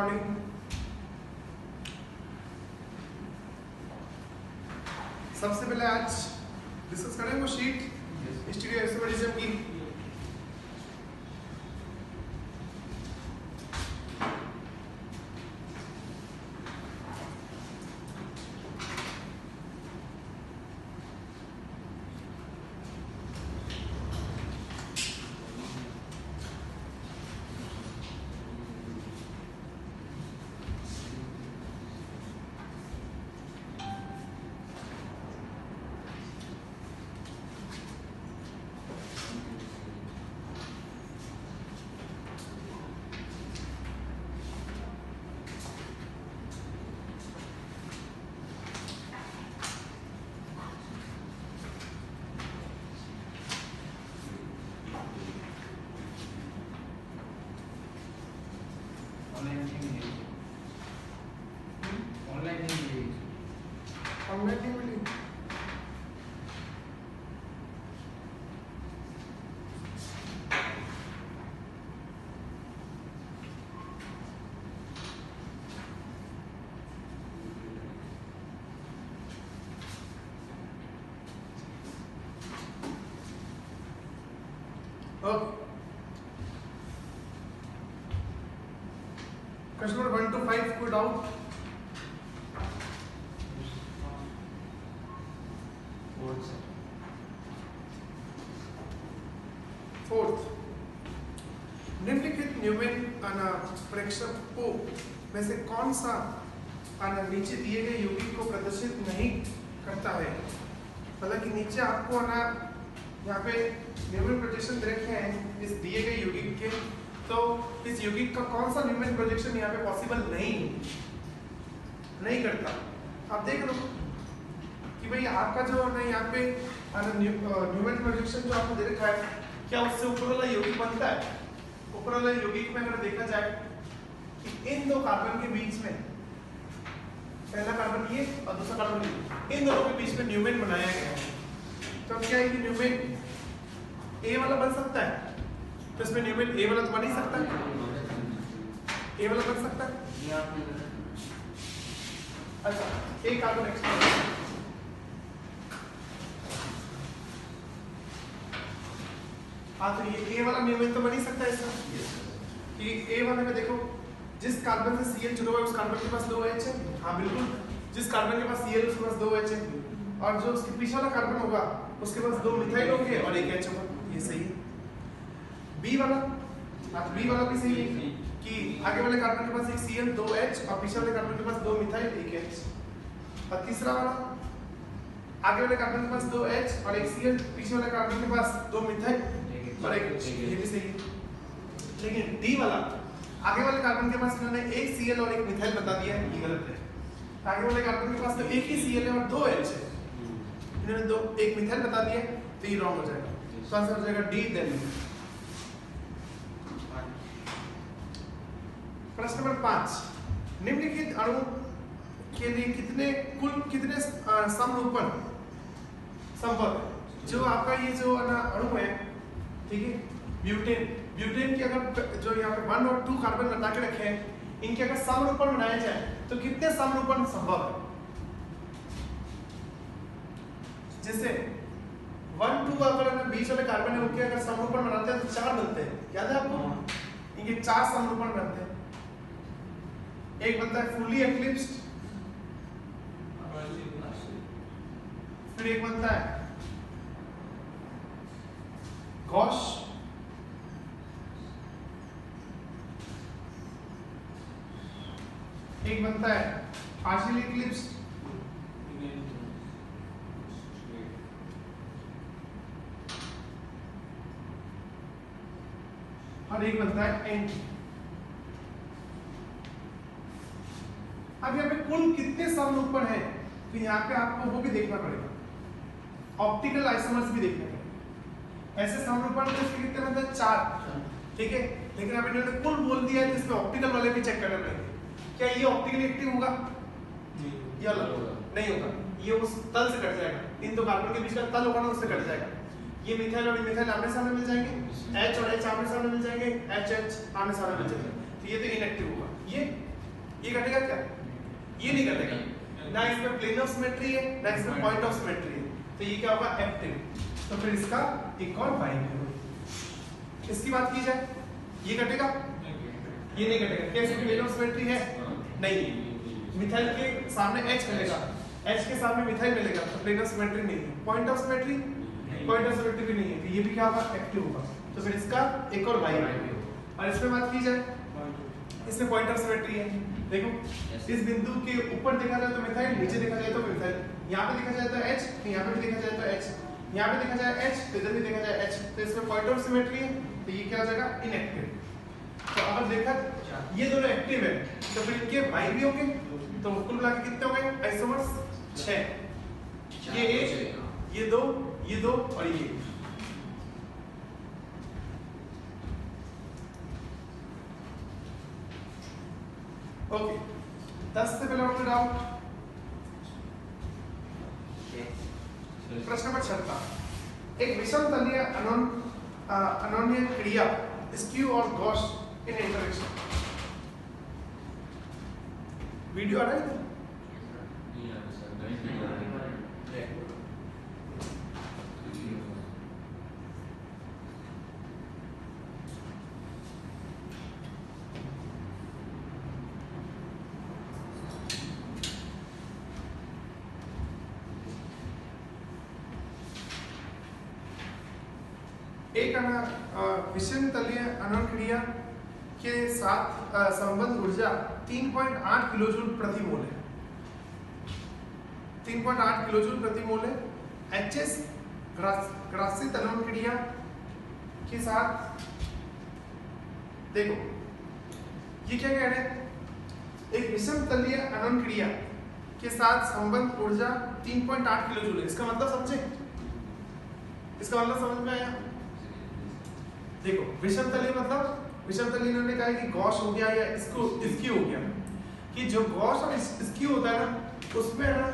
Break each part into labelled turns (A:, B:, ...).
A: Morning. सबसे पहले आज डिस्कस करेंगे वो शीट स्टीरियोइसोमेरिज्म की। क्वेश्चन नंबर 1 to 5 कोई डाउट? फोर्थ, निम्नलिखित न्यूमैन प्रेक्षकों में से कौन सा नीचे दिए गए यौगिक को प्रदर्शित नहीं करता है? मतलब कि नीचे आपको यहाँ पे न्यूमैन प्रोजेक्शन दे रखे हैं इस दिए गए यौगिक के, तो इस यौगिक का कौन सा न्यूमैन प्रोजेक्शन यहाँ पे पॉसिबल नहीं करता? आप देख लो कि भाई आपका जो है यहाँ पे न्यूमैन प्रोजेक्शन जो आपको दे रखा है, क्या उससे ऊपर वाला यौगिक बनता है? ऊपर वाला यौगिक में अगर देखा जाए कि इन दो कार्बन के बीच में, पहला कार्बन ये और दूसरा कार्बन ये, इन दोनों के बीच में न्यूमैन बनाया गया है, तो क्या है कि न्यूमैन ए वाला बन सकता है? तो इसमें न्यूमैन ए वाला तो बन ही सकता है, ए वाला बन सकता है। अच्छा, एक कार्बन एक्स्ट्रा, हाँ, तो ये ए वाला न्यूमैन तो बन ही सकता है इसमें कि ए वाले में देखो जिस कार्बन से Cl जुड़ा हुआ है उस कार्बन के पास 2 H है। हाँ बिल्कुल, जिस कार्बन के पास Cl उसके पास 2 H है, और जो उसके पीछे वाला कार्बन होगा उसके पास 2 मिथाइल होंगे और 1 H होगा। ये सही है। बी वाला, हाँ तो बी वाला भी सही है कि आगे वाले कार्बन के पास एक Cl 2 H और पीछे वाले कार्बन के पास 2 मिथाइल 1 H। और तीसरा वाला, आगे वाले कार्बन के पास 2 H और एक Cl, पीछे वाले कार्बन के पास 2 मिथाइल और 1 H। ये भी सही है। लेकिन डी वाला, आगे वाले कार्बन के पास इन्होंने एक Cl और एक मिथाइल बता दिया है, ये गलत है। आगे वाले कार्बन के पास तो एक ही Cl है और 2 H है, इन्होंने एक मिथाइल बता दिया, तो ये रॉन्ग हो जाएगा। तो आंसर हो जाएगा डी। देन प्रश्न नंबर 5, निम्नलिखित अणु के लिए कुल कितने समरूपण संपर्क, जो आपका ये जो अणु है, ठीक है, ब्यूटेन की अगर जो यहाँ पे 1 और 2 कार्बन बता के रखे हैं, इनके अगर समरूपण बनाया जाए तो कितने समरूपण संभव है? जैसे 1 2 अगर बीच वाले कार्बन है उनके अगर समरूपण बनाते हैं तो 4 बनते हैं, याद है आपको? इनके 4 समरूपण बनते हैं। एक बनता है फुल्ली एक्लिप्स्ड, फिर एक बनता है गॉश, एक बनता है पार्शियली एक्लिप्स्ड, और एक बनता है एंटी। अब यहाँ पे कुल कितने समरूपण है, तो यहाँ पे आपको वो भी देखना पड़ेगा, ऑप्टिकल आइसोमर्स भी देखना पड़ेगा। ऐसे समरूपण तो इसके कितने बनते हैं? 4, ठीक है। लेकिन अब इन्होंने कुल बोल दिया है, जिसमें ऑप्टिकल वाले भी चेक करना पड़ेंगे। क्या ये ऑप्टिकली एक्टिव होगा? या नहीं होगा, ये उस तल से कट जाएगा, इन दो कार्बन के बीच का तल होगा ना, उससे कट जाएगा। ये मिथाइल और मिथाइल आमने सामने मिल जाएंगे, H और H आमने सामने मिल जाएंगे, H H आमने सामने मिल जाएंगे, तो ये तो इनएक्टिव होगा। ये ये घटेगा क्या? ये नहीं घटेगा, ना इसमें प्लेन ऑफ सिमेट्री है ना इसमें पॉइंट ऑफ सिमेट्री है, तो ये क्या होगा? एक्टिव। तो फिर इसका एक और बाइनरी होगा। इसकी बात की जाए, ये घटेगा? ये नहीं घटेगा। क्या इसमें प्लेन ऑफ सिमेट्री है? नहीं। मिथाइल के सामने H मिलेगा, H के सामने मिथाइल मिलेगा, तो प्लेन ऑफ सिमेट्री नहीं है। Point of symmetry, point of symmetry भी नहीं है, तो ये भी क्या होगा? एक्टिव होगा। तो फिर इसका एक और बाइनरी होगा। और इसमें बात की जाए, इसमें पॉइंट ऑफ सिमेट्री है। देखो इस बिंदु के ऊपर देखा जाए तो मिथाइल, नीचे देखा जाए तो मिथाइल, यहाँ पे देखा जाए तो H, यहाँ पे भी देखा जाए तो H, यहाँ पे देखा जाए H, तो इधर भी देखा जाए H, तो इसमें पॉइंट ऑफ सिमेट्री है, तो ये क्या हो जाएगा? इनएक्टिव। तो अगर देखा ये दोनों एक्टिव है तो फिर इनके बाई भी होंगे, तो कुल मिला के कितने हो गए आइसोमर्स? 6। ये 1, ये 2, ये 2 और ये। ओके, 10 से पहले और डाउट? प्रश्न नंबर 6। एक विषम तलीय अनोन्य क्रिया स्क्यू और गॉश इन इंटरेक्शन। वीडियो आ रहा है? एक विषम तलीय अनोन्य क्रिया के साथ संबंध ऊर्जा 3.8 किलोजूल प्रति मोल है। 3.8 किलोजूल प्रति मोल है। HS ग्रासित अनोन्य क्रिया के साथ देखो ये क्या कह रहे हैं? एक विषम तलीय अनोन्य क्रिया के साथ संबंध ऊर्जा 3.8 किलोजूल है। इसका मतलब समझे? इसका मतलब समझ में आया? देखो विषम तलीय मतलब, विषम तलीय इन्होंने कहा कि गॉश हो गया या इसको स्क्यू हो गया, कि जो गॉश और स्क्यू होता है ना उसमें ना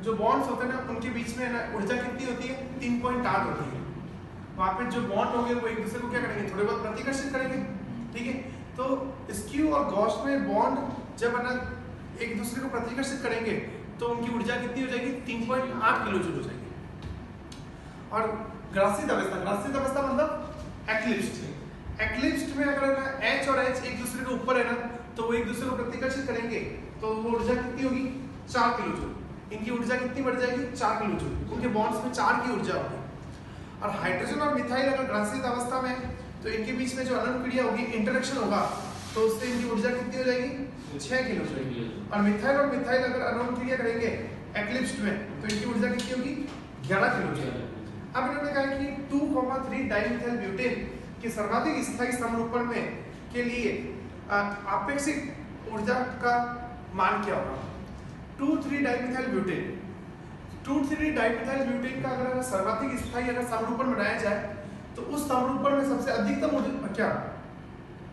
A: जो बॉन्ड्स होते हैं ना उनके बीच में ना ऊर्जा कितनी होती है? 3.8 होती है। वहां पे जो बॉन्ड होंगे वो एक दूसरे को क्या करेंगे? थोड़े बहुत प्रतिकर्षित करेंगे, ठीक है। तो स्क्यू और गॉश में बॉन्ड जब है ना एक दूसरे को प्रतिकर्षित करेंगे तो उनकी ऊर्जा कितनी हो जाएगी? 3.8 किलोजूल हो जाएगी। और ग्रासित अवस्था मतलब एक्लिप्स्ड में अगर ना H और H एक दूसरे के ऊपर है ना तो वो एक दूसरे को प्रतिकर्षित करेंगे, तो वो ऊर्जा कितनी होगी? 4 किलोजूल। इनकी ऊर्जा कितनी बढ़ जाएगी? 4 किलोजूल। उनके बॉन्ड्स में 4 की ऊर्जा होगी। और हाइड्रोजन और मिथाइल अगर ग्रासित अवस्था में तो इनके बीच में जो अनोन्य क्रिया होगी, इंटरेक्शन होगा, तो उससे इनकी ऊर्जा कितनी हो जाएगी? 6 किलोजूल। और मिथाइल अगर अनोन्य क्रिया करेंगे एक्लिप्स्ड में तो इनकी ऊर्जा कितनी होगी? 11 किलोजूल। अब इन्होंने कहा कि 2,3 डाइमिथाइल ब्यूटेन के सर्वाधिक स्थायी समरूपण में के लिए आपेक्षिक ऊर्जा का मान क्या होगा? 2,3 डाइमिथाइल ब्यूटेन, 2,3 डाइमिथाइल ब्यूटेन का अगर सर्वाधिक स्थायी अगर समरूपण बनाया जाए तो उस समरूपण में सबसे अधिकतम ऊर्जा क्या,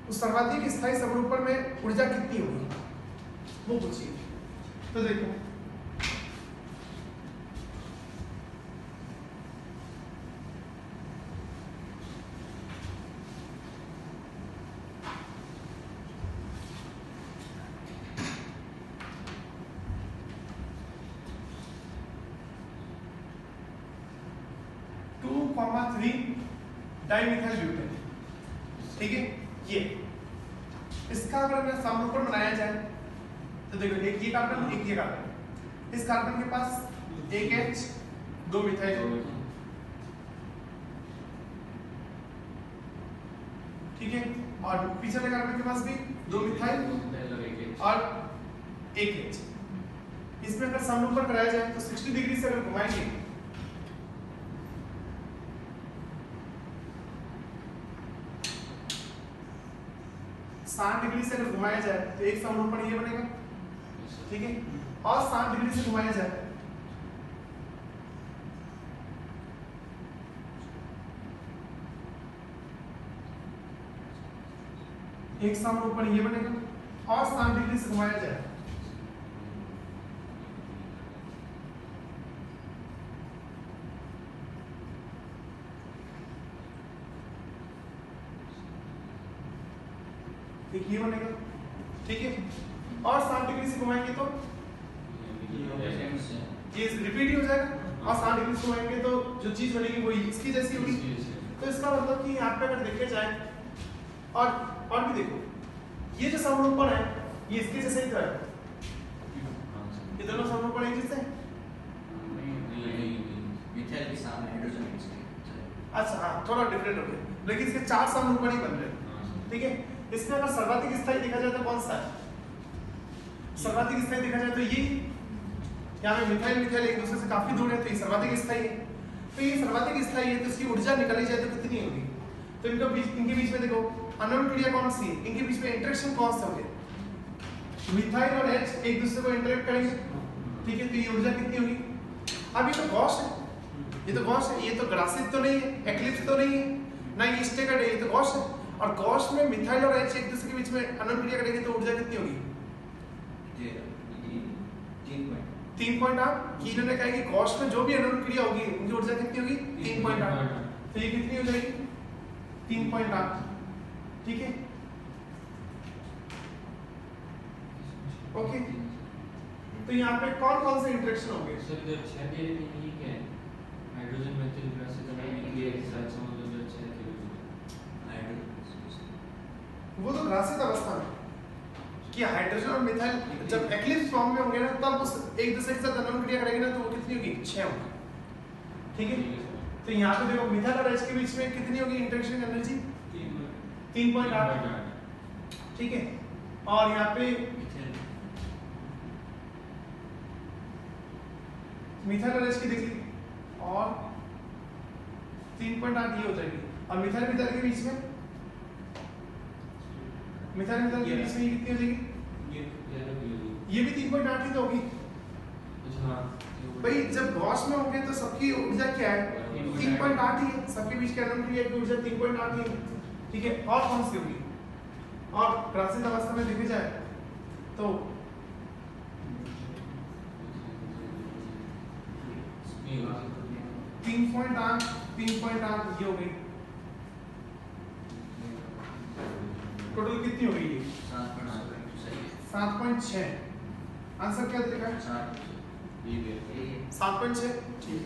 A: उस सर्वाधिक स्थायी समरूपण में ऊर्जा कितनी होगी वो पूछिए। तो देखो डाइमिथाइल ब्यूटेन, ठीक है। ये इसका अगर समरूपण बनाया जाए तो देखो एक ये कार्बन एक ये कार्बन, इस कार्बन के पास एक H 2 मिथाइल, ठीक है। और पीछे वाले कार्बन के पास भी 2 मिथाइल और एक H। इसमें अगर समरूपण कराया जाए तो 60 डिग्री से अगर घुमाएंगे 60 डिग्री से अगर घुमाया जाए तो एक समरूपण ये बनेगा, ठीक है। और 60 डिग्री से घुमाया जाए एक समरूपण ये बनेगा, और 60 डिग्री से घुमाया जाए एक ये बनेगा, ठीक है। और 60 डिग्री से घुमाएंगे तो ये रिपीट ही हो जाएगा, और 60 डिग्री से घुमाएंगे तो जो चीज बनेगी वही इसकी जैसी होगी। तो इसका मतलब कि यहाँ पे अगर देखे जाए और भी देखो, ये जो समरूपण है ये इसके जैसे ही तो है, ये दोनों समरूपण एक जैसे हैं। अच्छा हाँ, थोड़ा डिफरेंट हो गया, लेकिन इसके 4 समरूपण ही बन रहे हैं, ठीक है। इसमें अगर सर्वाधिक स्थायी देखा जाए तो कौन सा है? सर्वाधिक स्थायी देखा जाए तो ये, यहाँ पे मिथाइल मिथाइल एक दूसरे से काफी दूर है, तो ये सर्वाधिक स्थायी है। तो ये सर्वाधिक स्थायी है, तो इसकी ऊर्जा निकाली जाए तो कितनी होगी? तो इनके बीच में देखो अनोन क्रिया कौन सी है, इनके बीच में इंटरेक्शन कौन सा होगा? मिथाइल और H एक दूसरे को इंटरेक्ट करेंगे, ठीक है, तो ये ऊर्जा कितनी होगी? अब ये तो गॉस है, ये तो गॉस है, ये तो ग्रासित तो नहीं है, एक्लिप्स तो नहीं है, ना ये स्टेगर्ड है, ये तो गॉस है। और गॉस में मिथाइल और H एक दूसरे के बीच में अनोन क्रिया करेंगे तो ऊर्जा कितनी होगी? 3.8 की इन्होंने कहा कि गॉस में जो भी अणु क्रिया होगी उनकी ऊर्जा कितनी होगी? 3.8। तो ये कितनी हो जाएगी? 3.8, ठीक है, ओके। तो यहाँ पे कौन कौन से इंटरेक्शन होंगे?
B: सर इधर 6 के लिए नहीं क्या है? हाइड्रोजन मेथिल ग्लास का नहीं लिए एक साथ समझ लो 6 के लिए
A: वो तो ग्रासित अवस्था में कि हाइड्रोजन और मिथाइल जब एक्लिप्स फॉर्म में होंगे ना तब उस एक दूसरे के साथ अणु क्रिया करेंगे ना तो वो कितनी होगी? 6 होगी, ठीक है। तो यहाँ पे देखो मिथाइल और H के बीच में कितनी होगी इंटरेक्शन एनर्जी? 3.8, ठीक है। और यहाँ पे मिथाइल और H की देख ली और 3.8 ये हो जाएगी, और मिथाइल मिथाइल के बीच में मिथाइल मिथाइल के बीच में ये कितनी हो जाएगी? ये भी 3.8 ही तो होगी। भाई जब गॉस में होंगे तो सबकी ऊर्जा क्या है? 3.8 ही है, सबके बीच के अणु क्रिया की ऊर्जा 3.8 ही है, ठीक है। और कौन सी होगी? और ग्रासित अवस्था में देखी जाए तो 3.8 ये हो गई, टोटल कितनी हो गई? 7.6। आंसर क्या दिखा? 7.6, ठीक है।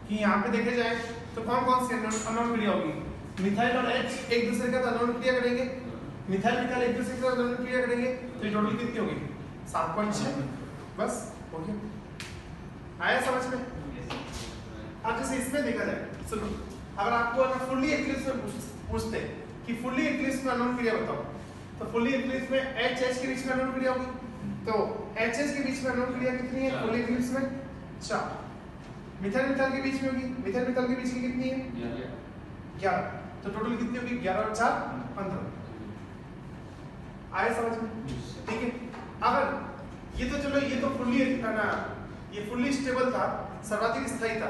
A: कि यहाँ पे देखे जाए तो कौन कौन सी अणु क्रिया होगी? मिथाइल और H एक दूसरे के साथ अणु क्रिया करेंगे, मिथाइल मिथाइल एक दूसरे के साथ अणु क्रिया करेंगे, तो टोटल कितनी होगी? 7.6, बस हो गया। आया समझ में? अब जैसे इसमें देखा जाए, सुनो, अगर आपको अगर फुल्ली एक्लिप्स में पूछते कि फुल्ली एक्लिप्स में अणु क्रिया बताओ, तो फुल्ली एक्लिप्स में H के बीच में अणु क्रिया होगी, तो H के बीच में अणु क्रिया कितनी है फुल्ली एक्लिप्स में? 4। मिथाइल मिथाइल के बीच में होगी, मिथाइल मिथाइल के बीच की कितनी है? 11। तो टोटल कितनी होगी? 11 और 4 15। आए समझ में? ठीक है। अगर ये तो चलो ये तो फुल्ली ना, ये फुल्ली स्टेबल था, सर्वाधिक स्थायी था,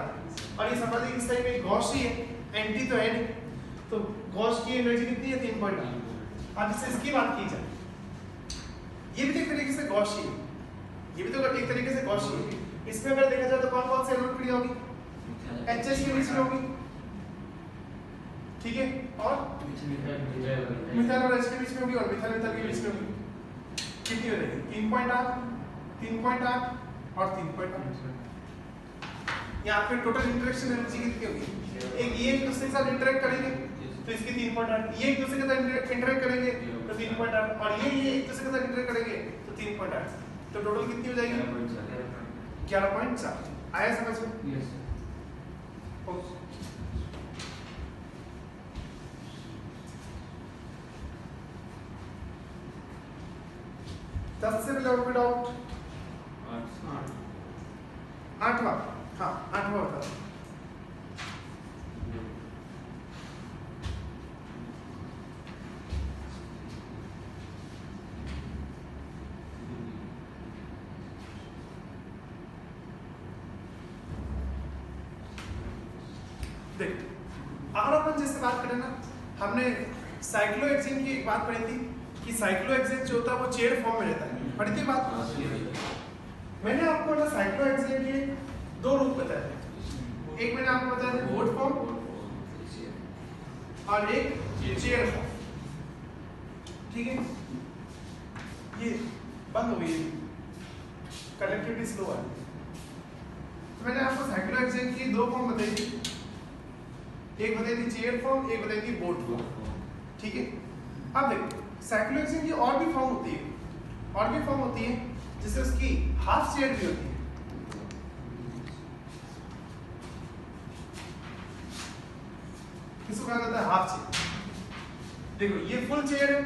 A: और ये सर्वाधिक स्थायी में गॉस ही है, एंटी तो है नहीं, तो गॉस की एनर्जी कितनी है? 3.8। अब इससे इसकी बात की जाए, ये भी तो एक तरीके से गॉस ही है, ये भी तो एक तरीके से गॉस ही है। इसमें अगर देखा जाए तो कौन कौन से अणु क्रिया होगी? HH के बीच में होगी, ठीक है, और मिथाइल और H के बीच में होगी, और मिथाइल मिथाइल के बीच में होगी। कितनी हो जाएगी? 3.8, 3.8 और 3.8। यहाँ पे टोटल इंटरेक्शन एनर्जी कितनी होगी? एक ये एक दूसरे के साथ इंटरेक्ट करेंगे तो इसकी 3.8, ये एक दूसरे के साथ इंटरेक्ट करेंगे तो 3.8, और ये एक दूसरे के साथ इंटरेक्ट करेंगे तो 3.8, तो टोटल कितनी हो जाएगी? 11.4। आया समझ में?
B: यस।
A: दस से बिलो डाउट? 8वां, हाँ 8वां बता। देख, अगर अपन जैसे बात करें ना, हमने साइक्लोहेक्सेन की एक बात पढ़ी थी कि साइक्लोहेक्सेन जो होता है वो चेयर फॉर्म में रहता है, पढ़ी थी बात? मैंने आपको ना साइक्लोहेक्सेन के 2 रूप बताए थे, एक मैंने आपको बताया था बोट फॉर्म और एक चेयर फॉर्म, ठीक है। ये बंद हो गई, कनेक्टिविटी स्लो है। तो मैंने आपको साइक्लोहेक्सेन की दो फॉर्म बताई थी, एक बताई थी चेयर फॉर्म, एक बताई थी बोट फॉर्म, ठीक है। अब देखो साइक्लोहेक्सेन की और भी फॉर्म होती है, और भी फॉर्म होती है जिससे उसकी हाफ चेयर भी होती है। किसको कहा जाता है हाफ चेयर। देखो ये फुल चेयर है,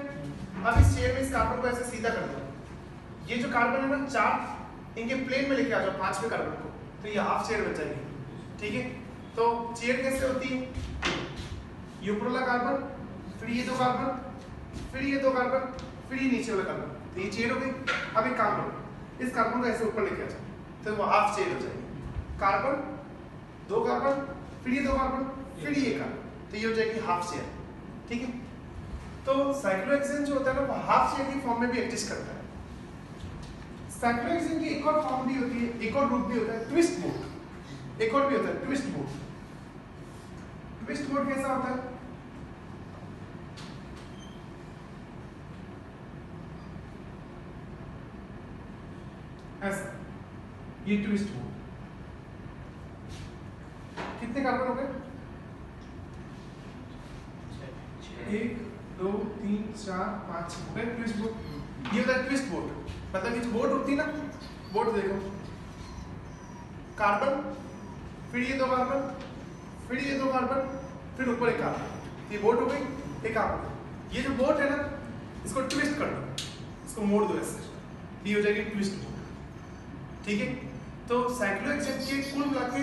A: अब इस चेयर में इस कार्बन को ऐसे सीधा कर दो, ये जो कार्बन है ना चार इनके प्लेन में लेके आ जाओ पांचवें कार्बन को, तो ये हाफ चेयर बन जाएगी, ठीक है। तो चेयर कैसे होती है, ये ऊपर वाला कार्बन, फिर ये दो कार्बन, फिर ये दो कार्बन, फिर ये नीचे वाला कार्बन, तो ये चेयर हो गई। अब एक काम करो, इस कार्बन को ऐसे ऊपर लेके आ जाओ, तो वो हाफ चेयर हो जाएगी। कार्बन, दो कार्बन, फिर ये दो कार्बन, फिर ये कार्बन, तो ये हो जाएगी हाफ चेयर, ठीक है। तो साइक्लोहेक्सेन जो होता है ना वो हाफ चेयर की फॉर्म में भी एग्जिस्ट करता है। साइक्लोहेक्सेन की एक और फॉर्म भी होती है, एक और रूप भी होता है ट्विस्ट बोट, एक और भी होता है ट्विस्ट बोट। ट्विस्ट बोट कैसा होता है, ऐसा, ये ट्विस्ट बोट। कितने कार्बन हो गए, 1 2 3 4 5 हो गए ट्विस्ट बोट। ये होता है ट्विस्ट बोट, मतलब कि जो बोट होती है ना, बोट देखो कार्बन, फिर ये दो कार्बन, फिर ये दो कार्बन, फिर ऊपर एक कार्बन, ये बोट हो गई, एक कार्बन। ये जो बोट है ना इसको ट्विस्ट कर दो, इसको मोड़ दो ऐसे, ये हो जाएगी ट्विस्ट बोट, ठीक है। तो साइक्लोहेक्सेन के कुल मिला के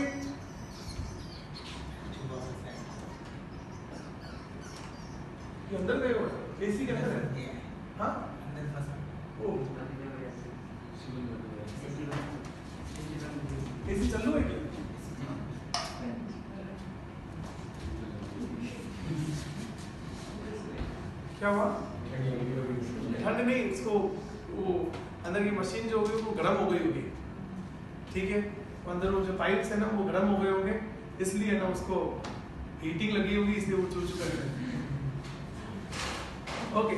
A: ये अंदर गए हो, एसी के अंदर है, हाँ
C: अंदर फंसा।
A: ओ एसी चालू है क्या, क्या हुआ, ठंड नहीं, इसको वो अंदर की मशीन जो होगी वो गर्म हो गई होगी, ठीक है। वो अंदर वो जो पाइप्स है ना वो गर्म हो गए होंगे, इसलिए ना उसको हीटिंग लगी होगी, इसलिए वो चू कर रहे हैं। ओके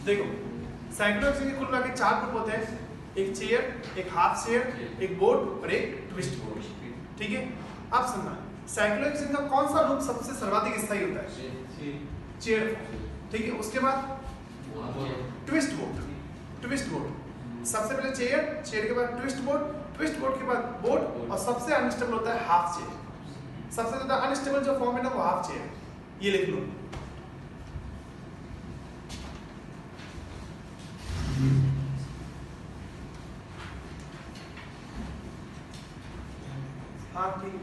A: देखो साइक्लोहेक्सेन के कुल मिला के 4 ग्रुप होते हैं, एक चेयर, एक हाफ चेयर, एक बोट और एक ट्विस्ट बोट, ठीक है। अब सुनना, साइक्लोहेक्सेन का कौन सा रूप सबसे सर्वाधिक स्थायी होता है, चेयर, ठीक है। उसके बाद ट्विस्ट बोट, ट्विस्ट बोट सबसे पहले चेयर, चेयर के बाद ट्विस्ट बोट, ट्विस्ट बोट के बाद बोट, और सबसे अनस्टेबल होता है हाफ चेयर। सबसे ज्यादा अनस्टेबल जो फॉर्म है ना वो हाफ चेयर, ये लिख लो। हाँ ठीक है,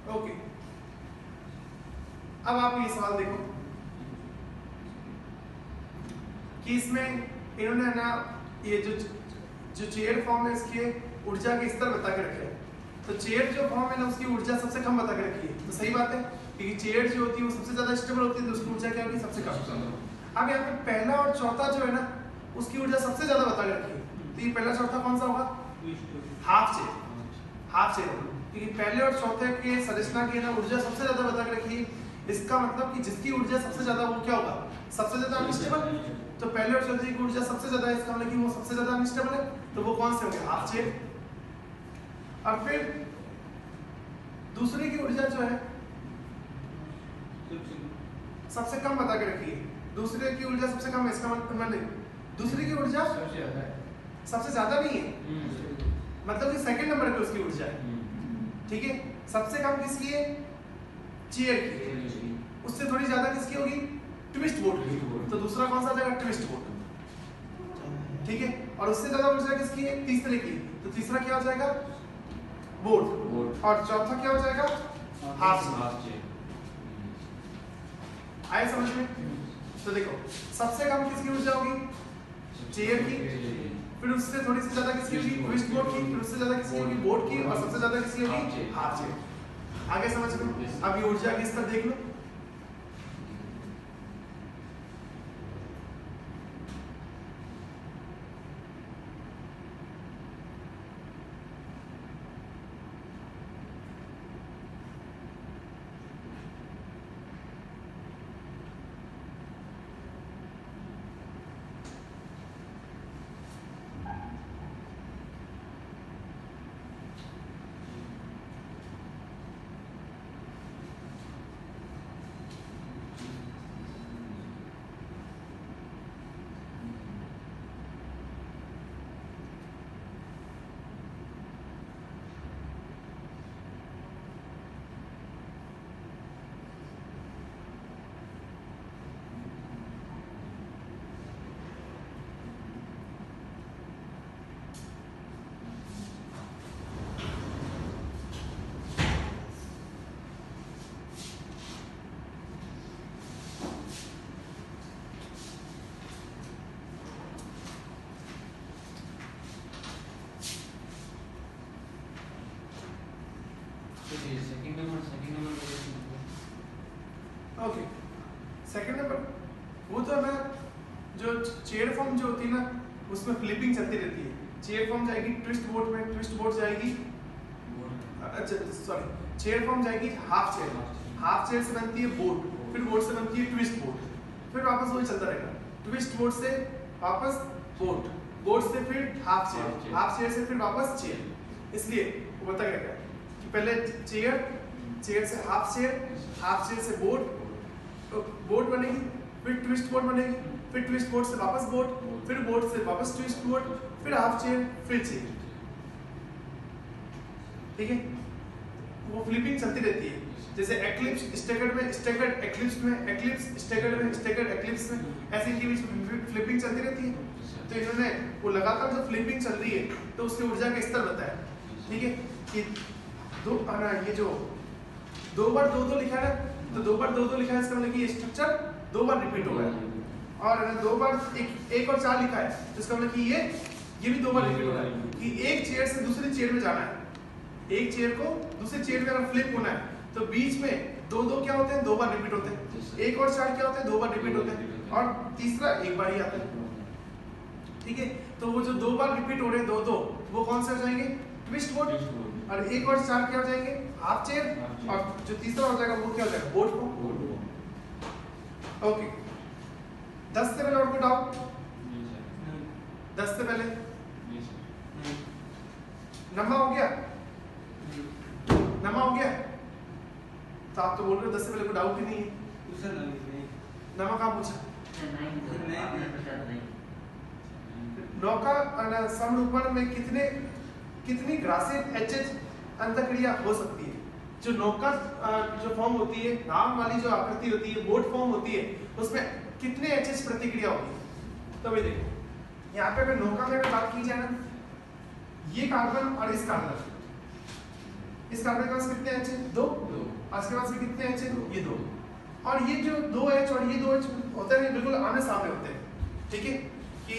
A: ओके। अब आप ये सवाल देखो कि इसमें इन्होंने ना ये जो चेयर फॉर्म है इसके ऊर्जा के स्तर बता के रखे हैं। तो चेयर जो फॉर्म है ना उसकी ऊर्जा सबसे कम बता के रखी है, तो सही बात है क्योंकि चेयर जो होती है वो सबसे ज्यादा स्टेबल होती है, तो उसकी ऊर्जा क्या होगी, सबसे कम। अब यहाँ पे पहला और चौथा जो है ना उसकी ऊर्जा सबसे ज्यादा बता के रखी है, तो ये पहला चौथा कौन सा होगा, हाफ चेयर, हाफ चेयर होगा, क्योंकि पहले और चौथे के संरचना की ना ऊर्जा सबसे ज्यादा बता के रखी है। इसका मतलब कि जिसकी ऊर्जा सबसे ज्यादा वो क्या होगा, सबसे ज्यादा अनस्टेबल। तो पहले और चौथे की ऊर्जा सबसे ज्यादा है, इसका मतलब कि वो सबसे ज्यादा अनस्टेबल है, तो वो कौन से होंगे, हाफ चेयर। और फिर दूसरे की ऊर्जा जो है सबसे कम बता के रखी है, दूसरे की ऊर्जा सबसे कम है, इसका मतलब दूसरे की ऊर्जा सबसे ज्यादा नहीं है, मतलब कि सेकंड नंबर पे उसकी ऊर्जा है, ठीक है। सबसे कम किसकी है, चेयर की, उससे थोड़ी ज्यादा किसकी होगी? ट्विस्ट बोट की। तो दूसरा कौन सा आ जाएगा? Twist boat. ठीक है, और उससे ज्यादा ऊर्जा किसकी है? तीसरे की। तो तीसरा क्या हो जाएगा? बोट। और चौथा क्या हो जाएगा? Half chair. आए समझ में? तो देखो सबसे कम किसकी ऊर्जा होगी? चेयर की। फिर उससे थोड़ी सी ज्यादा किसकी होगी? ट्विस्ट बोट की। फिर उससे ज्यादा किसकी होगी? बोट की। और सबसे ज्यादा किसकी होगी? Half chair. आगे समझ में? अब ये ऊर्जा की स्तर देख लो। ओके, सेकंड नंबर वो तो है ना, जो चेयर फॉर्म जो होती है ना उसमें फ्लिपिंग चलती रहती है। चेयर फॉर्म जाएगी ट्विस्ट बोट में, ट्विस्ट बोट जाएगी, अच्छा सॉरी, चेयर फॉर्म जाएगी हाफ चेयर, हाफ चेयर से बनती है बोट, फिर बोट से बनती है ट्विस्ट बोट, फिर वापस वही चलता रहेगा, ट्विस्ट बोट से वापस बोट, बोट से फिर हाफ चेयर, हाफ चेयर से फिर वापस चेयर। इसलिए वो बता क्या कि पहले चेयर, चेयर से हाफ चेयर, हाफ चेयर से बोट, तो बोट बनेगी, फिर ट्विस्ट बोट बनेगी, फिर ट्विस्ट बोट से वापस बोट, फिर बोट से वापस ट्विस्ट बोट, फिर हाफ चेयर, फिर चेयर। ठीक है, वो फ्लिपिंग चलती रहती है। जैसे एक्लिप्स स्टैगर्ड में, स्टैगर्ड एक्लिप्स में, एक्लिप्स स्टैगर्ड में, स्टैगर्ड एक्लिप्स में, ऐसे इनके बीच में फ्लिपिंग चलती रहती है। तो इन्होंने वो लगातार जो फ्लिपिंग चल रही है तो उसकी ऊर्जा का स्तर बताया। ठीक है, कि दो ना ये जो दो बार दो लिखा है ना, तो दो बार दो लिखा है, इसका मतलब कि ये स्ट्रक्चर दो बार रिपीट हो गया। और दो बार एक और चार लिखा है, तो इसका मतलब कि ये भी दो बार रिपीट हो रहा है कि एक चेयर से दूसरी चेयर में जाना है, एक चेयर को दूसरी चेयर में अगर फ्लिप होना है तो बीच में दो क्या होते हैं, दो बार रिपीट होते हैं। एक और चार क्या होते हैं, दो बार रिपीट होते हैं, और तीसरा एक बार ही आता है। ठीक है, तो वो जो दो बार रिपीट हो रहे हैं दो वो कौन से हो जाएंगे? Twist boat. और एक और चार क्या हो जाएंगे? Half chair. और जो तीसरा हो जाएगा वो क्या हो जाएगा? Boat form. ओके, 10 से पहले और कोई डाउट? 10 से पहले नमा हो गया, नमा हो गया, तो आप तो बोल रहे हो 10 से पहले कोई डाउट ही नहीं है। नमा कहाँ पूछा? नौका समरूपण में कितनी ग्रासित एचएच अंतःक्रिया हो सकती है? जो नौका जो फॉर्म होती है, नाव वाली जो आकृति होती है, बोट फॉर्म होती है, उसमें कितने एचएच प्रतिक्रिया होगी? तो भाई देखो यहाँ पे अगर नौका में बात की जाए ना, ये कार्बन और इस कार्बन के पास कितने एच है? 2, और इसके पास भी कितने एच है? ये 2। और ये जो 2 एच और ये 2 एच होते हैं बिल्कुल आमने सामने होते हैं। ठीक है, कि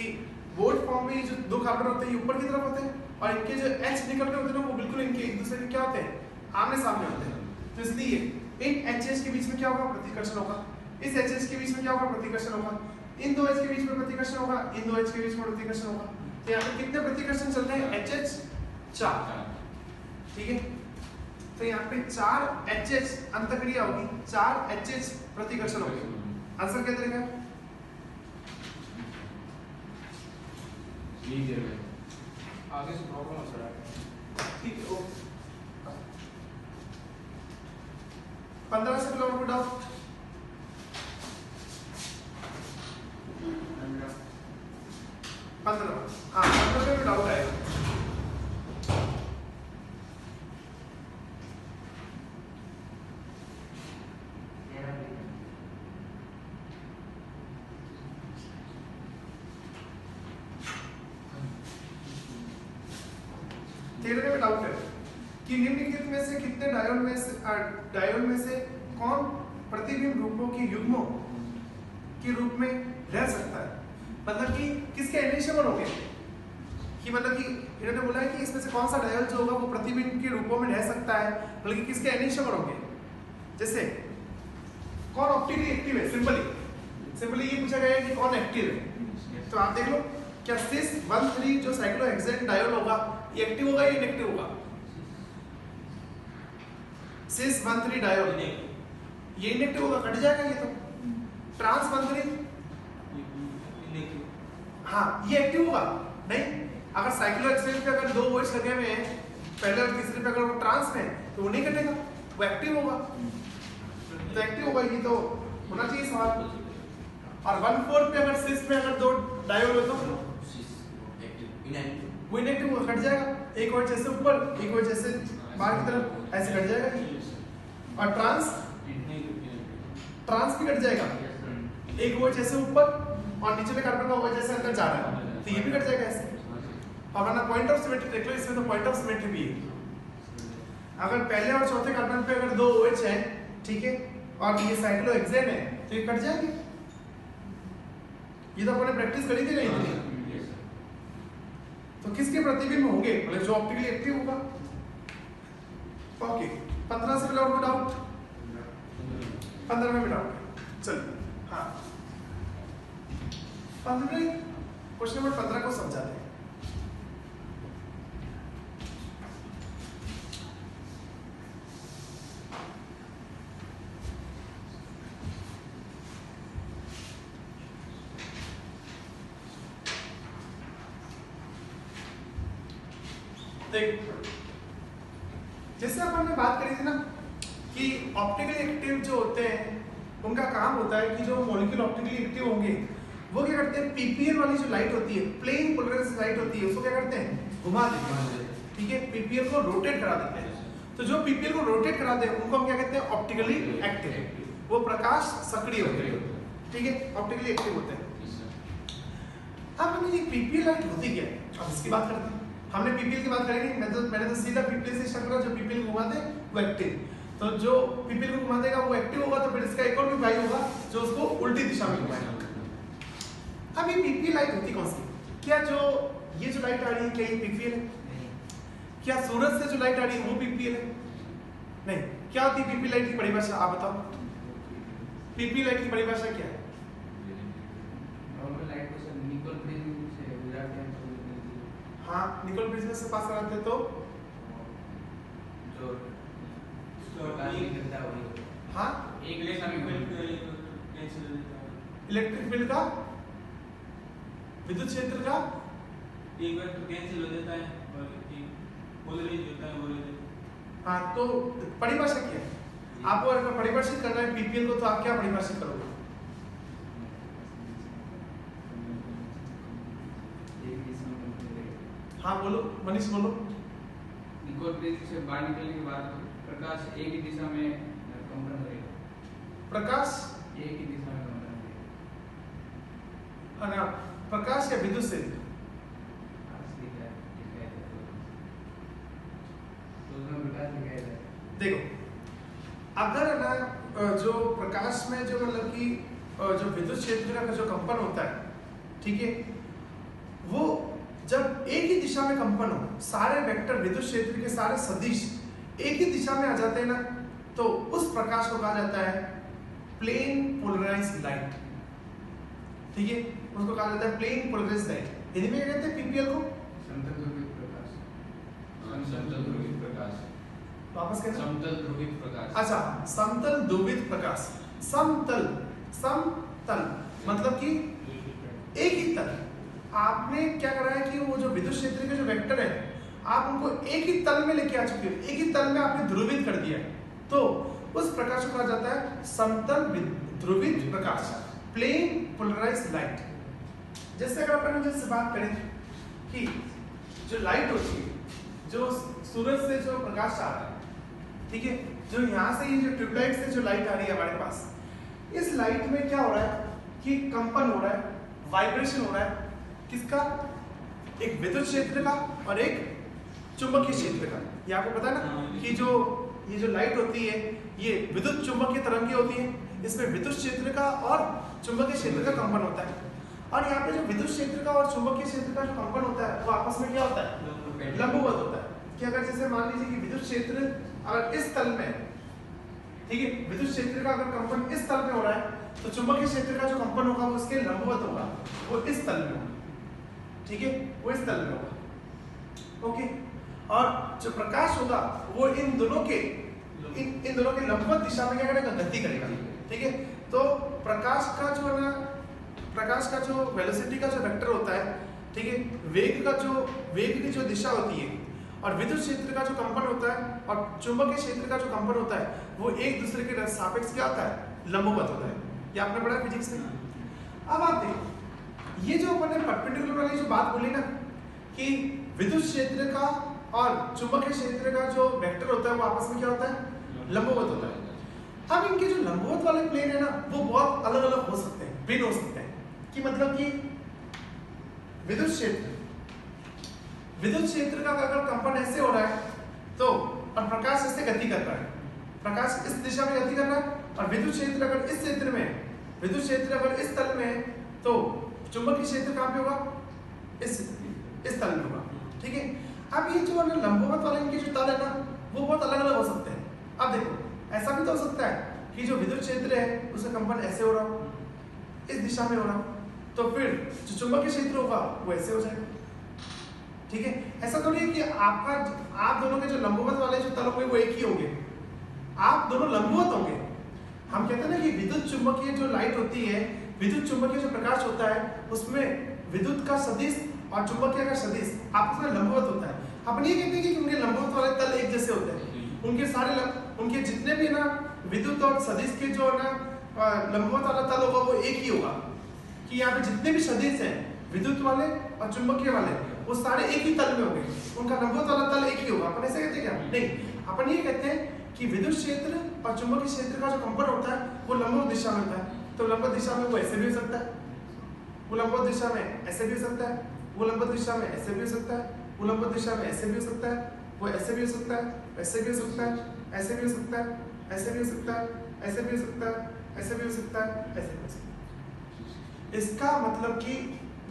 A: बोट फॉर्म में जो 2 कार्बन होते हैं ये ऊपर की तरफ होते हैं, और इनके जो एच निकल रहे होते हैं ना वो बिल्कुल इनके एक दूसरे के क्या होते हैं? आमने सामने होते हैं। तो इसलिए इन एचएच के बीच में क्या होगा? प्रतिकर्षण होगा। इस एचएच के बीच में क्या होगा? प्रतिकर्षण होगा। इन 2 एच के बीच में प्रतिकर्षण होगा, इन 2 एच के बीच में प्रतिकर्षण होगा। तो यहाँ पे कितने प्रतिकर्षण चल रहे हैं? एचएच 4। ठीक है, तो यहाँ पे 4 एचएच अंतःक्रिया होगी, 4 एचएच प्रतिकर्षण होगी। आंसर क्या देगा?
C: आगे से प्रॉब्लम हो रहा है।
A: ठीक है, 15 से किलो और डाउट? 15, हाँ 15 में डाउट आएगा। थियरी में डाउट है कि निम्नलिखित में से कितने डायोड में से कौन प्रतिबिंब रूपों के युग्मों के रूप में रह सकता है, मतलब कि किसके एनिशमर होंगे, कि मतलब कि इन्होंने बोला है कि इसमें से कौन सा डायोड जो होगा वो प्रतिबिंब के रूपों में रह सकता है, बल्कि किसके एनिशमर होंगे। जैसे कौन ऑप्टिकली एक्टिव है, सिंपली ये पूछा गया है कि कौन एक्टिव है, तो आप देख लो क्या सिस 13 जो साइक्लोहेक्सेन डायोड होगा ये एक्टिव होगा या इनएक्टिव होगा। सिस 13 डायोड ये इनएक्टिव होगा, कट जाएगा ये तो। ट्रांस 13 हाँ ये एक्टिव होगा नहीं, अगर साइक्लोहेक्सेन पे अगर 2 वोल्ट्स लगे हुए हैं पहले और तीसरे पे, अगर वो ट्रांस में तो वो नहीं कटेगा, वो एक्टिव होगा, तो एक्टिव होगा, ये तो होना चाहिए सवाल। और 1/4 पे अगर सिस में अगर 2 डायोड हो तो वो इनएक्टिव होगा, कट जाएगा, एक वोल्ट जैसे ऊपर एक वोल्ट जैसे बाहर की तरफ ऐसे कट जाएगा। और ट्रांस भी कट जाएगा, एक वोल्ट जैसे ऊपर और नीचे में कार्बन का वोल्ट जैसे अंदर जा रहा है तो ये भी कट जाएगा ऐसे। और वरना पॉइंट ऑफ सिमेट्री देख लो, इसमें तो पॉइंट ऑफ सिमेट्री भी है। अगर पहले और चौथे कार्बन पे अगर 2 OH है, ठीक है, और ये साइक्लोहेक्सेन है तो ये कट जाएंगे। ये तो अपने प्रैक्टिस करी थी नहीं, तो किसके प्रतिबिंब होंगे, मतलब जो ऑप्टिकली एक्टिव होगा। ओके 15 से डाउट डाउट 15 में डाउट। चलिए हाँ 15 क्वेश्चन नंबर 15 को समझाते हैं। जैसे अपन ने बात करी थी ना कि ऑप्टिकली एक्टिव जो होते हैं उनका काम होता है कि जो मॉलिक्यूल ऑप्टिकली एक्टिव होंगे वो क्या करते हैं, पीपीएल वाली जो लाइट होती है, प्लेन पोलराइज्ड लाइट होती है, उसको क्या करते हैं, घुमा देते हैं, ठीक है, पीपीएल को रोटेट करा देते हैं। तो जो पीपीएल को रोटेट कराते हैं उनको हम क्या कहते हैं, ऑप्टिकली एक्टिव, वो प्रकाश सक्रिय होते हैं, ठीक है, ऑप्टिकली एक्टिव होते हैं। अब हमें ये पीपीएल लाइट होती क्या है, अब इसकी बात करते हैं। हमने पीपीएल की बात करेंगे, मैंने तो सीधा पीपीएल से स्टार्ट करा, जो पीपीएल को घुमाते वो एक्टिव, तो जो पीपीएल को घुमा देगा वो एक्टिव होगा, तो फिर इसका एक और भी भाई होगा जो उसको उल्टी दिशा में घुमाएगा। अब ये पीपीएल लाइट होती कौन सी, क्या जो ये जो लाइट आ रही है क्या ये पीपीएल है, क्या सूरज से जो लाइट आ रही है वो पीपीएल है, नहीं। क्या होती है पीपीएल लाइट की परिभाषा, आप बताओ, पीपीएल लाइट की परिभाषा क्या है।
C: नॉर्मल लाइट को सर निकोल प्रिज्म से गुजरते हैं तो
A: हाँ निकोल प्रिज्म से पास कराते हैं तो
C: जो प्रकाश निकलता है वही,
A: हाँ
C: एक लेसा में
A: इलेक्ट्रिक फील्ड का, विद्युत क्षेत्र का
B: एक बार तो कैंसिल हो जाता है और पोलराइज होता है वो रहता है।
A: हाँ तो परिभाषा क्या है, आपको अगर परिभाषित करना है पीपीएल को तो आप क्या परिभाषित करोगे। हाँ बोलो मनीष बोलो।
C: निकोल प्रिज्म से बाहर निकलने के बाद प्रकाश एक ही दिशा में कंपन करेगा,
A: प्रकाश
C: एक ही दिशा में कंपन करेगा।
A: है ना, प्रकाश या विद्युत से, देखो अगर ना जो प्रकाश में जो मतलब कि जो विद्युत क्षेत्र का जो कंपन होता है, ठीक है, वो जब एक ही दिशा में कंपन हो, सारे वेक्टर विद्युत क्षेत्र के सारे सदिश एक ही दिशा में आ जाते हैं ना, तो उस प्रकाश को कहा जाता है प्लेन पोलराइज्ड लाइट, ठीक है, उसको कहा जाता है प्लेन पोलराइज्ड लाइट। हिंदी में क्या कहते हैं पीपीएल को,
C: समतल ध्रुवित प्रकाश,
B: समतल ध्रुवित प्रकाश,
A: वापस कहना,
B: समतल ध्रुवित प्रकाश।
A: अच्छा समतल ध्रुवित प्रकाश, समतल समतल मतलब कि एक ही तल। आपने क्या करा है कि वो जो विद्युत क्षेत्र के जो वेक्टर है आप उनको एक ही तल में लेके आ चुके हो, एक ही तल में आपने ध्रुवित कर दिया, तो उस प्रकाश को कहा जाता है समतल ध्रुवित प्रकाश, प्लेन पोलराइज्ड लाइट। जैसे अगर अपन जैसे बात करें कि जो लाइट होती है, जो सूरज से जो प्रकाश आ रहा है, ठीक है, जो यहाँ से ये जो ट्यूबलाइट से जो लाइट आ रही है हमारे पास, इस लाइट में क्या हो रहा है कि कंपन हो रहा है, वाइब्रेशन हो रहा है, किसका, एक विद्युत क्षेत्र का और एक चुंबकीय क्षेत्र का। ये आपको पता है ना कि ये जो लाइट होती है ये विद्युत चुंबकीय तरंगें होती है, इसमें विद्युत क्षेत्र का और चुंबकीय क्षेत्र का कंपन होता है। और यहाँ पे जो विद्युत क्षेत्र का और चुंबकीय क्षेत्र का जो कंपन होता है वो आपस में क्या होता है, लंबवत होता है। कि अगर जैसे मान लीजिए कि विद्युत क्षेत्र अगर इस तल में, ठीक है, विद्युत क्षेत्र का अगर कंपन इस तल में हो रहा है तो चुंबकीय क्षेत्र का जो कंपन होगा वो इसके लंबवत होगा, वो इस तल में होगा, ठीक है, वो इस तल में होगा। ओके, और जो प्रकाश होगा वो इन दोनों के लंबवत दिशा में क्या करेगा, गति करेगा, ठीक है। तो प्रकाश का जो वेलोसिटी का जो वेक्टर होता है, ठीक है, वेग की जो दिशा होती है और विद्युत क्षेत्र का जो कंपन होता है और चुंबकीय क्षेत्र का जो कंपन होता है वो एक दूसरे के सापेक्ष क्या होता है, लंबवत होता है। ये आपने पढ़ा फिजिक्स में। अब आप देखो ये जो अपने परपेंडिकुलर वाली जो बात बोली ना कि विद्युत क्षेत्र का और चुंबकीय क्षेत्र का जो वेक्टर होता है वो आपस में क्या होता है, लंबवत होता है। अब इनके जो लंबवत वाले प्लेन है ना वो बहुत अलग अलग हो सकते हैं, भिन्न हो सकते हैं। कि मतलब कि विद्युत क्षेत्र का अगर कंपन ऐसे हो रहा है तो और प्रकाश इससे गति कर रहा है, प्रकाश इस दिशा में गति कर रहा है, और विद्युत क्षेत्र अगर इस क्षेत्र में, विद्युत क्षेत्र अगर इस तल में तो चुंबकीय क्षेत्र कहाँ पे होगा, इस तल में होगा, ठीक है। अब ये जो लंबवत वाले इनके जो तल है ना वो बहुत अलग अलग हो सकते हैं। अब देखो ऐसा भी तो हो सकता है कि जो विद्युत क्षेत्र है उसका कंपन ऐसे हो रहा हो, इस दिशा में हो रहा हो, तो फिर जो चुंबकीय क्षेत्र होगा वो ऐसे हो जाएगा, ठीक है। ऐसा थोड़ी है कि आप दोनों के जो लंबवत वाले जो तल होंगे वो एक ही होंगे, आप दोनों लंबवत होंगे। हम कहते हैं ना कि विद्युत चुंबकीय जो लाइट होती है, विद्युत चुंबकीय जो प्रकाश होता है उसमें विद्युत का सदिश और चुंबकीय का सदिश आपस में लंबवत होता है। अपन ये कहते हैं कि उनके लंबवत वाले तल एक जैसे होते हैं, उनके जितने भी ना विद्युत और सदिश के जो ना लंबवत वाला तल होगा वो एक ही होगा। कि यहाँ पे जितने भी सदिश हैं विद्युत वाले और चुंबकीय वाले वो सारे एक ही तल में होंगे, उनका लंबवत वाला तल एक ही होगा। अपन ऐसे कहते हैं क्या? नहीं, अपन ये कहते हैं कि विद्युत क्षेत्र और चुंबकीय क्षेत्र का जो कंपन होता है वो लंबवत दिशा में होता है। तो लंबवत दिशा में वो ऐसे भी हो सकता है, वो लंबवत दिशा में ऐसे भी हो सकता है, वो लंबवत दिशा में ऐसे भी हो सकता है, वो लंबवत दिशा में ऐसे भी हो सकता है, वो ऐसे भी हो सकता है, ऐसे भी हो सकता है, ऐसे भी हो सकता है, ऐसे भी हो सकता है, ऐसे भी हो सकता है, ऐसे भी हो सकता है, ऐसे भी हो सकता है। इसका मतलब कि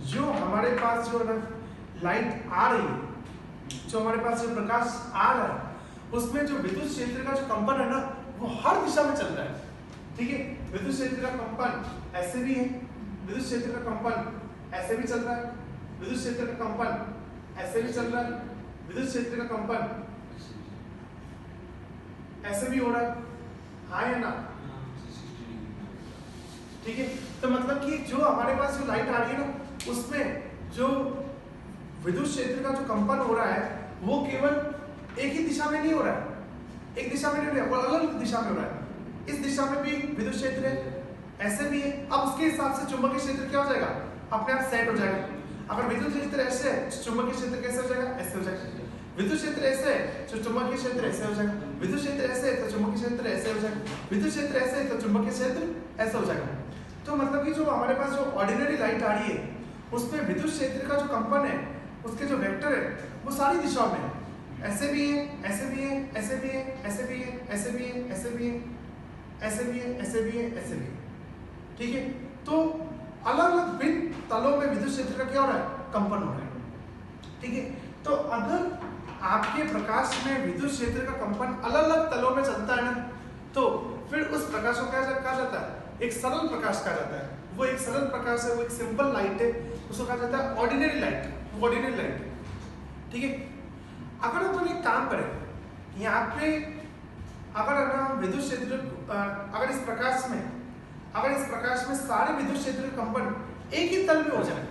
A: जो हमारे पास जो ना लाइट आ रही है, जो हमारे पास जो प्रकाश आ रहा है उसमें जो विद्युत क्षेत्र का जो कंपन है ना वो हर दिशा में चल रहा है, ठीक है। विद्युत क्षेत्र का कंपन ऐसे भी है, विद्युत क्षेत्र का कंपन ऐसे भी चल रहा है, विद्युत क्षेत्र का कंपन ऐसे भी चल रहा है, विद्युत क्षेत्र का कंपन ऐसे भी हो रहा है, हाँ या ना, ठीक है। तो मतलब कि जो हमारे पास जो लाइट आ रही है ना उसमें जो विद्युत क्षेत्र का जो कंपन हो रहा है वो केवल एक ही दिशा में नहीं हो रहा है, एक दिशा में नहीं हो रहा है, वो अलग अलग दिशा में हो रहा है। इस दिशा में भी विद्युत क्षेत्र है, ऐसे भी है। अब उसके हिसाब से चुंबकीय क्षेत्र क्या हो जाएगा, अपने आप सेट हो जाएगा। अगर विद्युत क्षेत्र ऐसे है तो चुंबकीय क्षेत्र कैसे हो जाएगा, ऐसे हो जाएगा। विद्युत क्षेत्र ऐसे है तो चुंबकीय क्षेत्र ऐसे हो जाएगा, विद्युत क्षेत्र ऐसे है तो चुंबकीय क्षेत्र ऐसे हो जाएगा, विद्युत क्षेत्र ऐसे है तो चुंबकीय क्षेत्र ऐसे हो जाएगा। तो मतलब कि जो हमारे पास जो ऑर्डिनरी लाइट आ रही है उसमें विद्युत क्षेत्र का जो कंपन है उसके जो वेक्टर है वो सारी दिशाओं में है, ऐसे भी है, ऐसे भी है, ऐसे भी है, ऐसे भी है, ऐसे भी है, ऐसे भी है, ऐसे भी है, ऐसे भी है, ऐसे भी है, ठीक है। तो अलग अलग भिन्न तलों में विद्युत क्षेत्र का क्या हो रहा है, कंपन हो रहा है, ठीक है। तो अगर आपके प्रकाश में विद्युत क्षेत्र का कंपन अलग अलग तलों में चलता है ना तो फिर उस प्रकाश को क्या कहा जाता है, एक सरल प्रकाश कहा जाता है। वो एक सरल प्रकाश है, वो एक सिंपल लाइट है, उसको कहा जाता है ऑर्डिनरी लाइट, ऑर्डिनरी लाइट, ठीक है। अगर अपन एक काम करें यहाँ पे, अगर ना विद्युत क्षेत्र अगर इस प्रकाश में सारे विद्युत क्षेत्र का कंपन एक ही तल में हो जाए,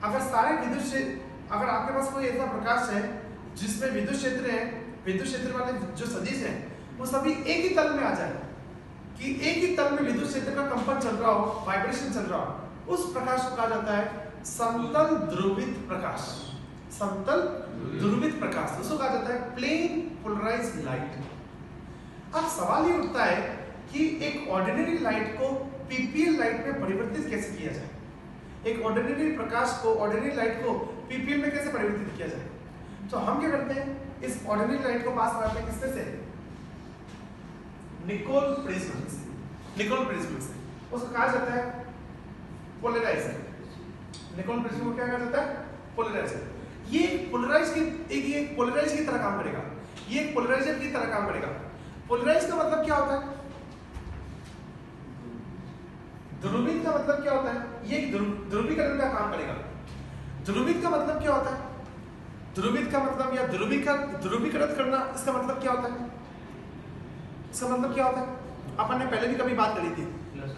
A: अगर सारे विद्युत क्षेत्र, अगर आपके पास कोई ऐसा प्रकाश है जिसमें विद्युत क्षेत्र है, विद्युत क्षेत्र वाले जो सदिश है वो सभी एक ही तल में आ जाए, कि एक ही तल में विद्युत क्षेत्र का कंपन चल रहा हो, वाइब्रेशन चल रहा हो, उस प्रकाश को कहा जाता है समतल ध्रुवित प्रकाश। समतल ध्रुवित प्रकाश उसको कहा जाता है प्लेन पोलराइज्ड लाइट। अब सवाल ये उठता है कि एक ऑर्डिनरी लाइट को पीपीएल लाइट में परिवर्तित कैसे किया जाए, एक ऑर्डिनरी प्रकाश को, ऑर्डिनरी लाइट को पीपीएल में कैसे परिवर्तित किया जाए। तो हम क्या करते हैं, इस ऑर्डिनरी लाइट को पास कराते हैं किससे से, निकोल प्रिज्म से। निकोल प्रिज्म से उसको कहा जाता है पोलराइजर। निकोल प्रिज्म को क्या कहा जाता है, पोलराइजर। ये पोलराइज की तरह काम करेगा, ये एक पोलराइजर की तरह काम करेगा। पोलराइज का मतलब क्या होता है, ध्रुवित का मतलब क्या होता है, ये ध्रुवीकरण का काम करेगा। ध्रुवित का मतलब क्या होता है, ध्रुवित का मतलब या ध्रुवीकृत करना, इसका मतलब क्या होता है, इसका मतलब क्या होता है, अपन ने पहले भी कभी बात करी थी।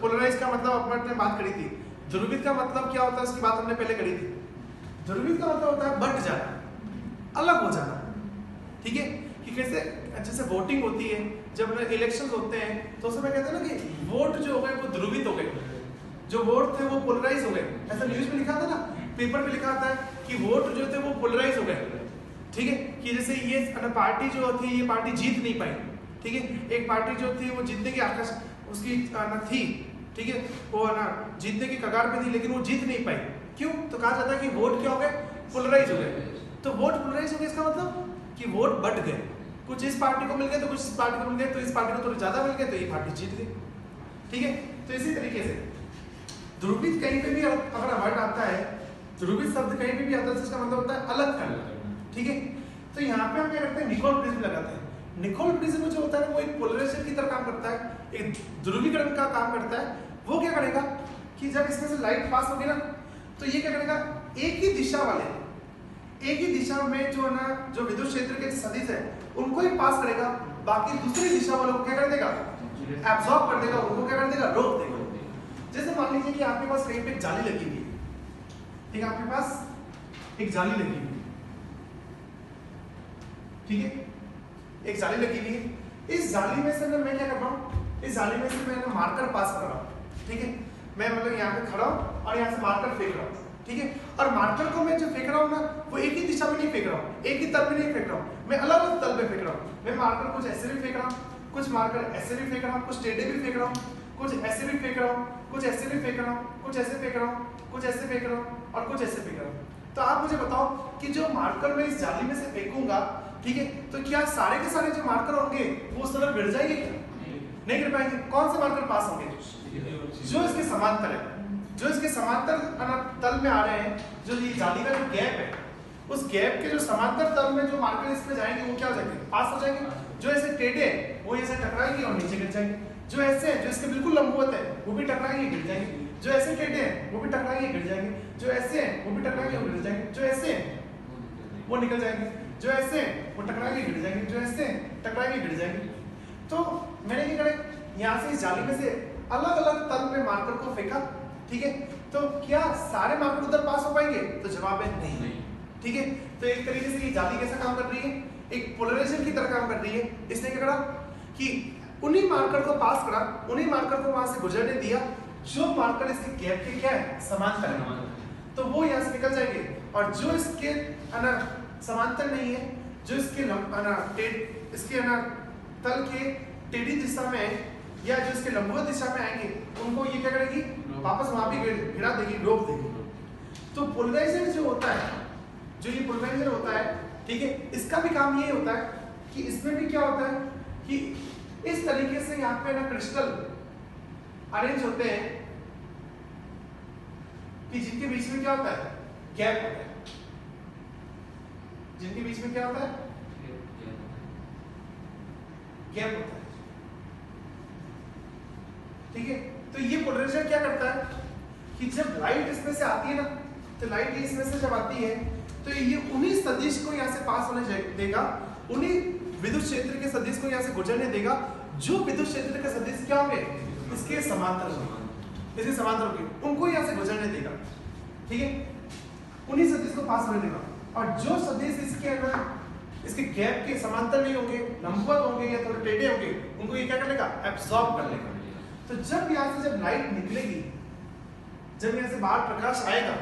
A: पोलराइज का मतलब अपन ने बात करी थी। ध्रुवित का मतलब क्या होता है, उसकी बात हमने पहले करी थी। ध्रुवित का मतलब होता है बट जाना, अलग हो जाना, ठीक है। कि कैसे, जैसे वोटिंग होती है, जब इलेक्शन होते हैं तो उसमें कहते हैं ना कि वोट जो हो गए वो ध्रुवित हो गए, जो वोट थे वो पोलराइज हो गए। ऐसा न्यूज में लिखा था ना, पेपर पे लिखा था कि वोट जो थे वो पोलराइज हो गए, ठीक है। कि जैसे ये पार्टी जो थी, ये पार्टी जीत नहीं पाई, ठीक है। एक पार्टी जो थी वो जीतने की आकाश उसकी थी, ठीक है, वो ना जीतने की कगार पे थी, लेकिन वो जीत नहीं पाई। क्यों? तो कहा जाता है कि वोट क्या हो गए, पोलराइज हो गए। तो वोट पोलराइज हो गए, इसका मतलब कि वोट बट गए, कुछ इस पार्टी को मिल गए तो कुछ इस पार्टी को मिल गए, तो इस पार्टी को थोड़े ज्यादा मिल गए तो ये पार्टी जीत गई, ठीक है। तो इसी तरीके से ध्रुवित कहीं पे भी अगर वर्ड आता है, ध्रुवित शब्द कहीं पे भी आता है, इसका मतलब होता है अलग करना, ठीक है। तो यहाँ पे हम क्या करते हैं, निकोल प्रिज्म लगाते हैं। निकोल प्रिज्म जो होता है वो एक पोलराइजेशन की तरह काम करता है, एक ध्रुवीकरण का काम करता है। वो क्या करेगा कि जब इसमें से लाइट पास होगी ना, तो ये क्या करेगा, एक ही दिशा वाले, एक ही दिशा में जो ना जो विद्युत क्षेत्र के सदिश है उनको ही पास करेगा, बाकी दूसरी दिशा वालों को क्या कर देगा, एब्जॉर्ब कर देगा, उनको क्या कर देगा, रोक देगा। जैसे मान लीजिए कि आपके पास कहीं पे एक जाली लगी हुई है, ठीक है, आपके पास एक जाली लगी हुई है, ठीक है, एक जाली लगी हुई है। इस जाली में से मैं क्या कर रहा हूँ, इस जाली में से मैं मार्कर पास कर रहा हूँ, ठीक है। मैं मतलब यहाँ पे खड़ा हूँ और यहाँ से मार्कर फेंक रहा हूँ, ठीक है। और मार्कर को मैं जो फेंक रहा हूँ ना, वो एक ही दिशा में नहीं फेंक रहा हूँ, एक ही तल में नहीं फेंक रहा हूँ, मैं अलग अलग तल पे फेंक रहा हूँ। मैं मार्कर कुछ ऐसे भी फेंक रहा हूँ, कुछ मार्कर ऐसे भी फेंक रहा हूँ, कुछ टेढ़े भी फेंक रहा हूँ, कुछ ऐसे भी फेंक रहा हूँ, कुछ ऐसे भी फेंक रहा हूँ, कुछ ऐसे फेंक रहा हूँ, कुछ ऐसे फेंक रहा हूँ और कुछ ऐसे फेंक रहा हूँ। तो आप मुझे बताओ कि जो मार्कर मैं इस जाली में से फेंकूंगा, ठीक है, तो क्या सारे के सारे जो मार्कर होंगे वो उस तरफ गिर जाएंगे क्या? नहीं गिर पाएंगे। कौन से मार्कर पास होंगे? जो इसके समांतर है, जो इसके समांतर तल में आ रहे हैं, जो ये जाली का जो गैप है, उस गैप के जो समांतर तल में जो मार्कर इसमें जाएंगे वो क्या हो जाएंगे, पास हो जाएंगे। जो ऐसे टेढ़े हैं वो ऐसे टकराएंगे और नीचे गिर जाएंगे। जो ऐसे हैं, जो इसके बिल्कुल लंबवत है, वो भी टकराएंगे, गिर जाएंगे। जो ऐसे टेढ़े हैं वो भी टकराएंगे, गिर जाएंगे। जो ऐसे हैं वो भी टकराएंगे और गिर जाएंगे। जो ऐसे हैं वो निकल जाएंगे। जो ऐसे हैं वो टकराएंगे, गिर जाएंगे। जो ऐसे हैं टकराएंगे, गिर जाएंगे। तो मैंने क्या करा, यहाँ से इस जाली में से अलग अलग तल में मार्कर को फेंका, ठीक है। तो क्या सारे मार्कर उधर पास हो पाएंगे? तो जवाब है नहीं, ठीक है। तो एक तरीके से ये जाली कैसा काम कर रही है, एक पोलराइजेशन की तरह काम कर रही है। इसने क्या करा कि उन्हीं मार्कर को पास करा, उन्हीं मार्कर को वहां से गुजरने दिया जो मार्कर इसके गैप के क्या है, समांतर है, तो वो यहाँ से निकल जाएंगे। और जो इसके समांतर नहीं है, जो इसके इसके तल के टेढ़ी दिशा में या जो इसके लंबवत दिशा में आएंगे, उनको ये क्या करेगी, वापस वहां पे गिरा देगी, रोक देगी। तो पोलराइजर जो होता है, जो ये पोलराइजर होता है, ठीक है, इसका भी काम ये होता है कि इसमें भी क्या होता है कि इस तरीके से यहाँ पे ना क्रिस्टल अरेंज होते हैं कि जिनके बीच में क्या होता है, गैप होता है। जिनके बीच में क्या होता है, गैप होता है, ठीक है। तो ये पोलराइजर क्या करता है कि जब लाइट इसमें से आती है ना, तो लाइट इसमें से जब आती है तो ये उन्हीं सदिश को यहाँ से पास होने देगा, उन्हीं विद्युत क्षेत्र के सदिश को यहाँ से गुजरने देगा जो विद्युत क्षेत्र के सदिश क्या होंगे, इसके समांतर होंगे, इसके समांतर होंगे, उनको यहाँ से गुजरने देगा, ठीक है, उन्हीं सदिश को पास होने देगा। और जो सदिश इसके अंदर इसके गैप के समांतर नहीं होंगे, लंबवत होंगे या थोड़े टेढ़े होंगे, उनको ये क्या कर लेगा, एब्सॉर्ब कर लेगा। तो जब यहाँ से जब लाइट निकलेगी, जब यहाँ से बाहर प्रकाश आएगा,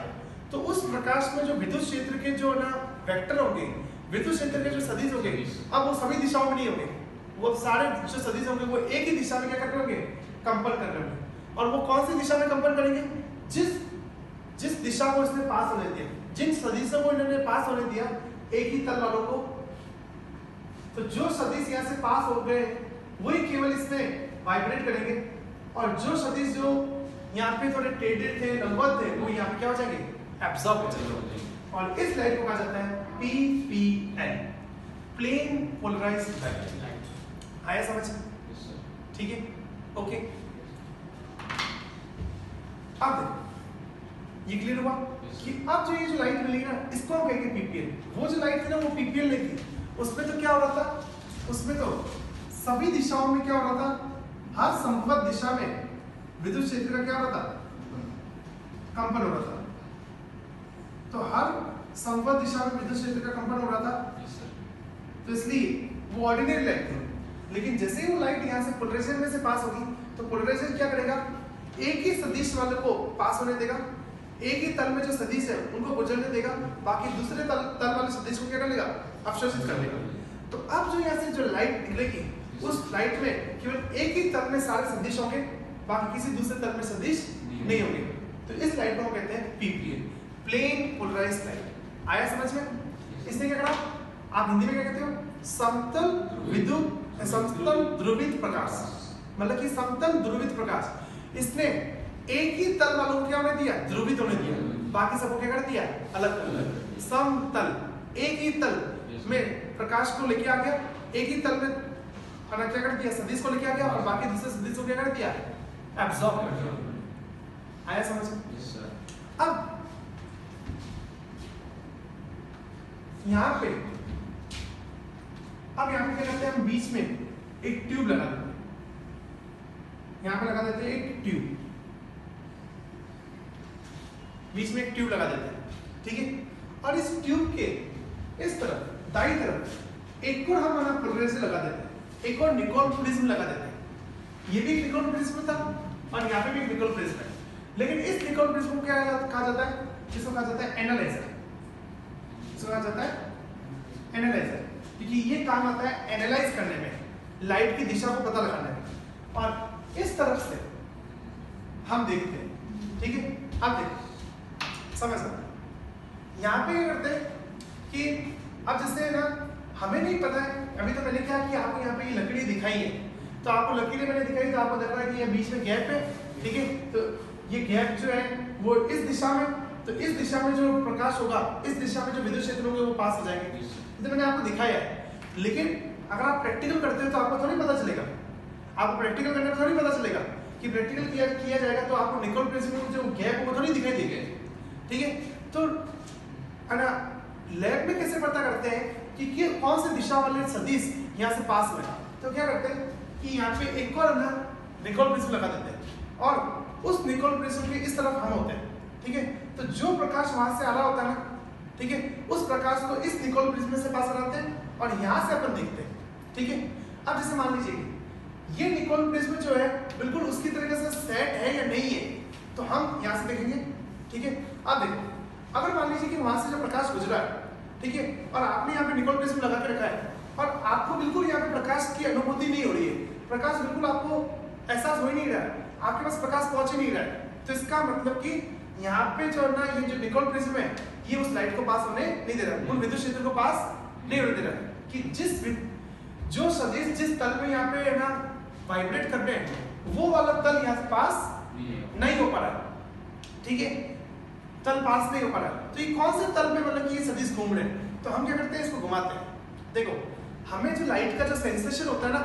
A: तो उस प्रकाश में जो विद्युत क्षेत्र के जो ना वेक्टर होंगे, विद्युत क्षेत्र के जो सदिश होंगे, अब वो सभी दिशाओं में नहीं होंगे, वो सारे जो सदिश होंगे वो एक ही दिशा में क्या कर रहे होंगे, कंपन कर रहे होंगे। और वो कौन सी दिशा में कंपन करेंगे, जिस दिशा को इसने पास होने दिया, जिन सदिशों को इन्होंने पास होने दिया, एक ही तल वालों को, तो जो सदिश यहाँ से पास हो गए वही केवल इसमें वाइब्रेट करेंगे, और जो सदिश जो यहाँ पे थोड़े टेढ़े थे, लंबवत थे, वो यहाँ पे क्या हो जाएंगे, एब्जॉर्ब हो जाएंगे। और इस लाइट को कहा जाता है PPN, प्लेन पोलराइज्ड लाइट। आया समझ? ठीक है, ओके। अब देखो ये क्लियर हुआ कि अब जो ये जो लाइट मिलेगी ना, इसको हम कहेंगे PPN। वो जो लाइट थी ना वो PPN नहीं थी, उसमें तो क्या हो रहा था, उसमें तो सभी दिशाओं में क्या हो रहा था, हर समवत दिशा में विद्युत क्षेत्र का क्या हो रहा था, कंपन हो रहा था। तो हर समवत दिशा में विद्युत क्षेत्र का कंपन हो रहा था, तो इसलिए वो ऑर्डिनरी लाइट थी। लेकिन जैसे ही वो लाइट यहाँ से पोलराइजेशन में से पास होगी, तो पोलराइजेशन क्या करेगा, एक ही सदिश वाले को पास होने देगा, एक ही तल में जो सदिश है उनको गुजरने देगा, बाकी दूसरे तल वाले सदिश को क्या कर लेगा, अवशोषित कर लेगा। तो अब जो यहाँ से जो लाइट निकलेगी, उस लाइट में केवल एक ही तल में सारे सदिश होंगे, बाकी किसी दूसरे तल में सदिश नहीं होंगे। तो इस लाइट को हम कहते हैं PPN, प्लेन पोलराइज्ड लाइट। आया समझ में? इसने क्या करा, आप हिंदी में क्या कहते हो, समतल विद्युत, समतल ध्रुवित प्रकाश, मतलब कि समतल ध्रुवित प्रकाश। इसने एक ही तल वालों को क्या होने दिया, ध्रुवित होने दिया, बाकी सबको क्या कर दिया, अलग कर दिया। समतल एक ही तल में प्रकाश को लेके आ गया, एक ही तल में क्या कर दिया, सदिश को लेके आ गया, और बाकी दूसरे सदिश को क्या कर दिया, एब्सॉर्ब कर दिया। आया समझ? अब यहाँ पे क्या करते हैं, हम बीच में एक ट्यूब लगा देते हैं, यहाँ पे लगा देते हैं एक ट्यूब, बीच में एक ट्यूब लगा देते हैं, ठीक है। और इस ट्यूब के इस तरफ दाई तरफ एक और हम पोलराइजर लगा देते हैं, एक और निकोल प्रिज्म लगा देते हैं। ये भी एक निकोल प्रिज्म था और यहाँ पे भी एक निकोल प्रिज्म है, लेकिन इस निकोल प्रिज्म को क्या कहा जाता है, जिसको कहा जाता है एनालाइजर। इसको कहा जाता है एनालाइजर, क्योंकि ये काम आता है एनालाइज करने में, लाइट की दिशा को पता लगाने में। और इस तरफ से हम देखते हैं, ठीक है। अब देखो समझ सकते, यहाँ पे क्या करते हैं कि अब जैसे ना हमें नहीं पता है, अभी तो मैंने क्या किया, आपको यहाँ पे ये लकड़ी दिखाई है, तो आपको लकीरें मैंने दिखाई, तो आपको लग रहा है कि ये बीच में गैप है, ठीक है। तो ये गैप जो है वो इस दिशा में, तो इस दिशा में जो प्रकाश होगा, इस दिशा में जो विद्युत क्षेत्र होंगे वो पास हो जाएंगे, तो मैंने आपको दिखाया है। लेकिन अगर आप प्रैक्टिकल करते हो तो आपको थोड़ी पता चलेगा, आपको प्रैक्टिकल करने में थोड़ी पता चलेगा कि प्रैक्टिकल किया जाएगा तो आपको निकोल प्रिज्म में जो गैप है वो थोड़ी दिखाई देगा, ठीक है। तो है ना, लैब में कैसे पता करते हैं कि कौन से दिशा वाले सदिश यहाँ से पास हुए, तो क्या करते हैं कि यहाँ पे एक और ना निकोल प्रिज्म लगा देते हैं, और उस निकोल प्रिज्म के इस तरफ हम होते हैं, ठीक है। तो जो प्रकाश वहां से आ रहा होता है ना, ठीक है, उस प्रकाश को इस निकोल प्रिज्म से पास कराते हैं और यहाँ से अपन देखते हैं, ठीक है। अब जैसे मान लीजिए ये निकोल प्रिज्म जो है बिल्कुल उसकी तरीके से सेट है या नहीं है, तो हम यहाँ से देखेंगे, ठीक है। अब देखो, अगर मान लीजिए कि वहां से जो प्रकाश गुजरा है, ठीक है, और आपने यहाँ पे निकोल प्रिज्म लगा के रखा है, और आपको बिल्कुल यहाँ पे प्रकाश की अनुभूति नहीं हो रही है, प्रकाश बिल्कुल आपको एहसास हो ही नहीं रहा है, आपके पास प्रकाश पहुंच ही नहीं रहा है, तो इसका मतलब कि यहाँ पे जो ना ये जो निकोल प्रिज्म है ये उस लाइट को पास होने नहीं दे रहा, उन विद्युत क्षेत्र को पास नहीं होने दे रहा, कि जो सदिश जिस तल में यहाँ पे ना वाइब्रेट कर रहे हैं वो वाला तल यहाँ से पास नहीं हो पा रहा, ठीक है, तल पास नहीं हो पा रहा। तो ये कौन से तल में मतलब कि ये सदिश घूम रहे हैं, तो हम क्या करते हैं, इसको घुमाते हैं। देखो हमें जो लाइट का जो सेंसेशन होता है ना,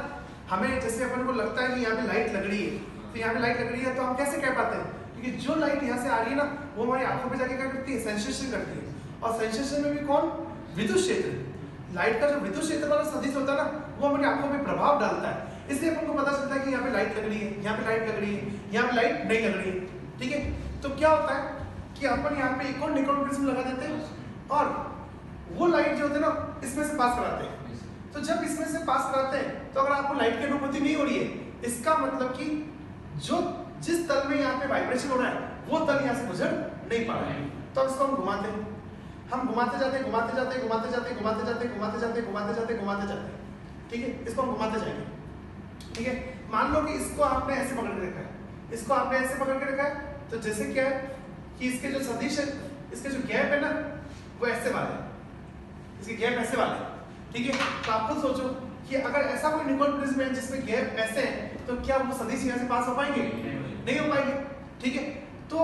A: हमें जैसे अपन को लगता है कि यहाँ पे लाइट लग रही है, तो यहाँ पे लाइट लग रही है, तो हम कैसे कह पाते हैं, क्योंकि जो लाइट यहाँ से आ रही है ना वो हमारी आंखों पे जाके क्या करती है, सेंसेशन करती है, और सेंसेशन में भी कौन, विद्युत क्षेत्र, लाइट का जो विद्युत क्षेत्र वाला सदिश होता है ना वो हमारी आंखों पे प्रभाव डालता है, इसलिए अपन को पता चलता है कि यहाँ पे लाइट लग रही है, यहाँ पे लाइट लग रही है, यहाँ पे लाइट नहीं लग रही है, ठीक है। तो क्या होता है कि अपन यहाँ पे एक और निकोल प्रिज्म लगा देते हैं, और वो लाइट जो होती है ना इसमें से पास कराते हैं। तो जब इसमें से पास कराते हैं तो अगर आपको लाइट की अनुभूति नहीं हो रही है, इसका मतलब कि जो जिस तल में यहाँ पे वाइब्रेशन हो रहा है वो तल यहाँ से गुजर नहीं पा रहा है, तो अब इसको हम घुमाते हैं, हम घुमाते जाते हैं, घुमाते जाते हैं, घुमाते जाते हैं, घुमाते जाते हैं, घुमाते जाते हैं, घुमाते जाते हैं, घुमाते जाते हैं, ठीक है। इसको हम घुमाते जाएंगे, ठीक है। मान लो कि इसको आपने ऐसे पकड़ के रखा है, इसको आपने ऐसे पकड़ के रखा है, तो जैसे क्या है कि इसके जो सदिश है, इसके जो गैप है ना वो ऐसे वाले, इसके गैप ऐसे वाले, ठीक है। तो आप खुद सोचो कि अगर ऐसा कोई निकोल प्रिज्म है जिसमें गैप ऐसे हैं तो क्या वो सदिश यहाँ से पास हो पाएंगे? नहीं हो पाएंगे, ठीक है। तो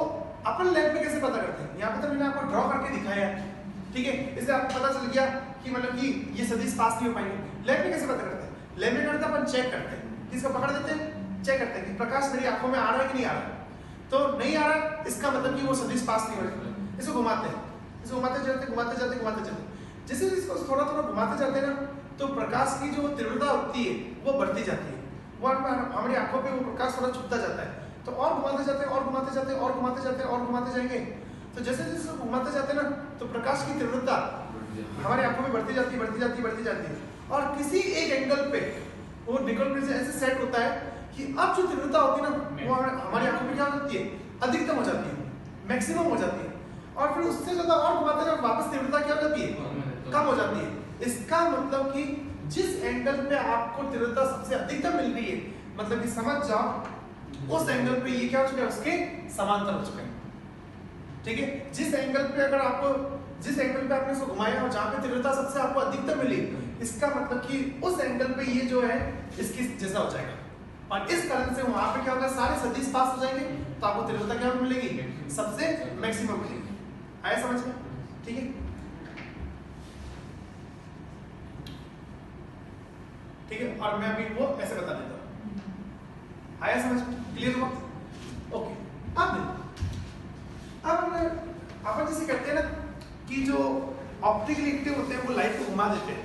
A: अपन लैब में कैसे पता करते हैं? यहाँ पे तो मैंने आपको ड्रॉ करके दिखाया है, ठीक है। इससे आपको पता चल गया कि मतलब कि ये सदिश पास नहीं हो पाएंगे। लैब में कैसे पता करते हैं? लैब में करते अपन चेक करते हैं, किसको पकड़ देते हैं, चेक करते हैं कि प्रकाश मेरी आंखों में आ रहा है कि नहीं आ रहा है। तो नहीं आ रहा है इसका मतलब कि वो सदिश पास नहीं हो रहा। इसको घुमाते हैं, इसको घुमाते जाते जैसे इसको थोड़ा थोड़ा घुमाते जाते हैं ना तो प्रकाश की जो तीव्रता होती है वो बढ़ती जाती है, वो हमारी आंखों पे वो प्रकाश थोड़ा छुपता जाता है। तो और घुमाते जाते हैं और घुमाते जाते हैं और घुमाते जाते हैं और घुमाते जाएंगे तो जैसे जैसे घुमाते जाते हैं ना तो प्रकाश की तीव्रता हमारी आंखों में बढ़ती जाती है। और किसी एक एंगल पे वो निकोल प्रिज्म ऐसे सेट होता है कि अब जो तीव्रता होती है ना वो हमारी आंखों में क्या हो जाती है, अधिकतम हो जाती है, मैक्सिमम हो जाती है। और फिर उससे ज्यादा और घुमाते हैं वापस तीव्रता क्या हो जाती है, कम हो जाती है। इसका मतलब कि जिस एंगल पे आपको तीव्रता सबसे अधिकतम मिल रही है मतलब कि समझ जाओ उस एंगल पे ये क्या हो चुका है, उसके समांतर हो चुका है, ठीक है। जिस एंगल पे आपने इसको घुमाया और जहां पे तीव्रता सबसे आपको अधिकतम मिली इसका मतलब कि उस एंगल पे ये जो है इसकी जैसा हो जाएगा और इस कारण से वहां पे क्या होगा, सारे सदिश पास हो जाएंगे तो आपको तीव्रता क्या मिलेगी, सबसे मैक्सिमम मिलेगी। आया समझ में, ठीक है। ठीक है, और मैं अभी वो ऐसे बता देता हूं। आया समझ में, क्लियर हुआ? ओके, अब अपन जैसे करते हैं ना कि जो ऑप्टिकली एक्टिव होते हैं वो लाइट को घुमा देते हैं,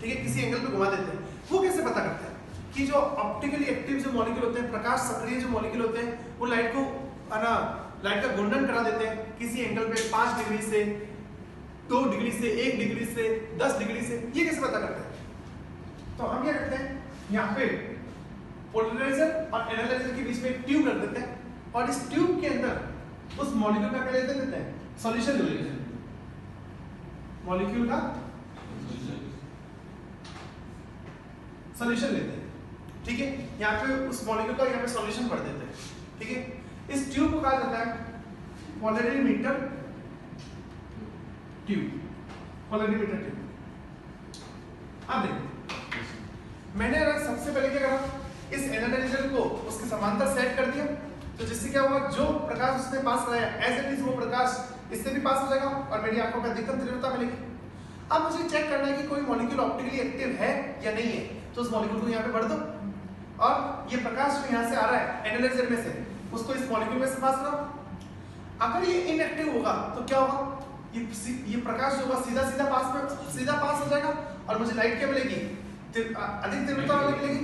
A: ठीक है, किसी एंगल पे घुमा देते हैं। वो कैसे पता करते हैं कि जो ऑप्टिकली एक्टिव जो मॉलिक्यूल होते हैं, प्रकाश सक्रिय जो मॉलिक्यूल होते हैं वो लाइट को लाइट का घूर्णन करा देते हैं किसी एंगल पे 5 डिग्री से, 2 डिग्री से, 1 डिग्री से, 10 डिग्री से। ये कैसे पता करते हैं? तो हम क्या करते हैं, यहाँ पे पोलराइजर और एनालाइजर के बीच में एक ट्यूब रख देते हैं और इस ट्यूब के अंदर उस मॉलिक्यूल का क्या ले देते हैं, सॉल्यूशन ले लेते हैं, मॉलिक्यूल का सॉल्यूशन लेते हैं, ठीक है। यहाँ पे उस मॉलिक्यूल का यहाँ पे सॉल्यूशन भर देते हैं, ठीक है। इस ट्यूब को कहा जाता है पोलरीमीटर ट्यूब, पोलरीमीटर ट्यूब। अब देखो मैंने सबसे पहले क्या करा, इस एनालाइजर को उसके समांतर सेट कर दिया तो जिससे क्या हुआ, जो प्रकाश उसने पास कराया एज इट इज वो प्रकाश इससे भी पास हो जाएगा और मेरी आंखों में अधिकतम तीव्रता मिलेगी। अब मुझे चेक करना है कि कोई मॉलिक्यूल ऑप्टिकली एक्टिव है या नहीं है, तो उस मॉलिक्यूल को यहाँ पे भर दो और ये प्रकाश जो यहाँ से आ रहा है एनालाइजर में से उसको इस मॉलिक्यूल में से पास करो। अगर ये इनएक्टिव होगा तो क्या होगा, ये प्रकाश जो होगा सीधा पास हो जाएगा और मुझे लाइट क्या मिलेगी, अधिक तीव्रता वाली मिलेगी।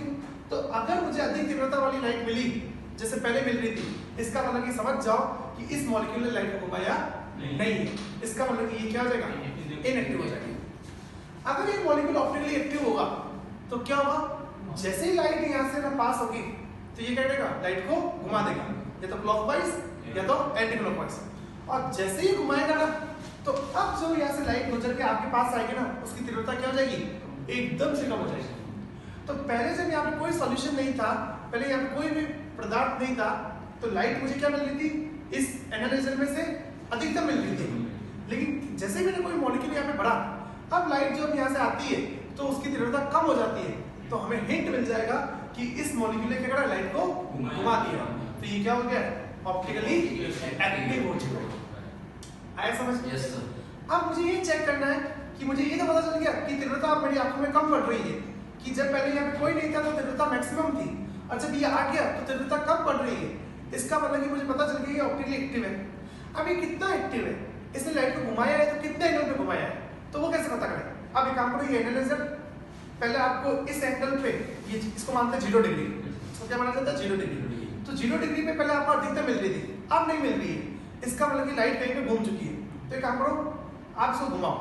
A: तो अगर मुझे अधिक तीव्रता वाली लाइट मिली जैसे पहले मिल रही थी, इसका मतलब कि समझ जाओ कि इस मॉलिक्यूल ने लाइट को घुमाया नहीं है, इसका मतलब कि ये क्या हो जाएगा, इनएक्टिव हो जाएगा। अगर ये मॉलिक्यूल ऑप्टिकली एक्टिव होगा तो क्या होगा, जैसे ही लाइट यहाँ से ना पास होगी तो ये क्या करेगा, लाइट को घुमा देगा, या तो क्लॉकवाइज या तो एंटी क्लॉकवाइज। और जैसे ही घुमाएगा ना तो अब जो यहाँ से लाइट गुजर के आपके पास आएगी ना उसकी तीव्रता क्या हो जाएगी, एकदम से कम हो जाएगी। तो पहले जब यहाँ पे कोई सॉल्यूशन नहीं था, पहले यहाँ पे कोई भी पदार्थ नहीं था तो लाइट मुझे क्या मिल रही थी, इस एनालाइजर में से अधिकतम मिल रही थी। लेकिन जैसे मैंने कोई मॉलिक्यूल यहाँ पे बढ़ा, अब लाइट जब यहाँ से आती है तो उसकी तीव्रता कम हो जाती है, तो हमें हिंट मिल जाएगा कि इस मॉलिक्यूल ने क्या करा, लाइट को घुमा दिया। तो ये क्या हो गया, ऑप्टिकली एक्टिव हो चुका है। आया समझ?
B: Yes sir.
A: अब मुझे ये चेक करना है कि मुझे ये तो पता चल गया कि तीव्रता अब मेरी आंखों में कम बढ़ रही है, कि जब पहले यहाँ पे कोई नहीं था तो तीव्रता मैक्सिमम थी और जब ये आ गया तो तीव्रता कम बढ़ रही है। इसका मतलब कि मुझे पता चल गया ये ऑप्टिकली एक्टिव है। अब ये कितना एक्टिव है, इसने लाइट को घुमाया है तो कितने एंगल पे घुमाया है, तो वो कैसे पता करें। अब एक काम करो, ये एनालाइजर पहले आपको इस एंगल पे, ये इसको मानते हैं 0 डिग्री, इसको क्या माना जाता है, 0 डिग्री। तो 0 डिग्री पे पहले आपको अधिकतम मिल रही थी, अब नहीं मिल रही है। इसका मतलब कि लाइट कहीं पे घूम चुकी है। तो एक काम करो, आप इसको घुमाओ,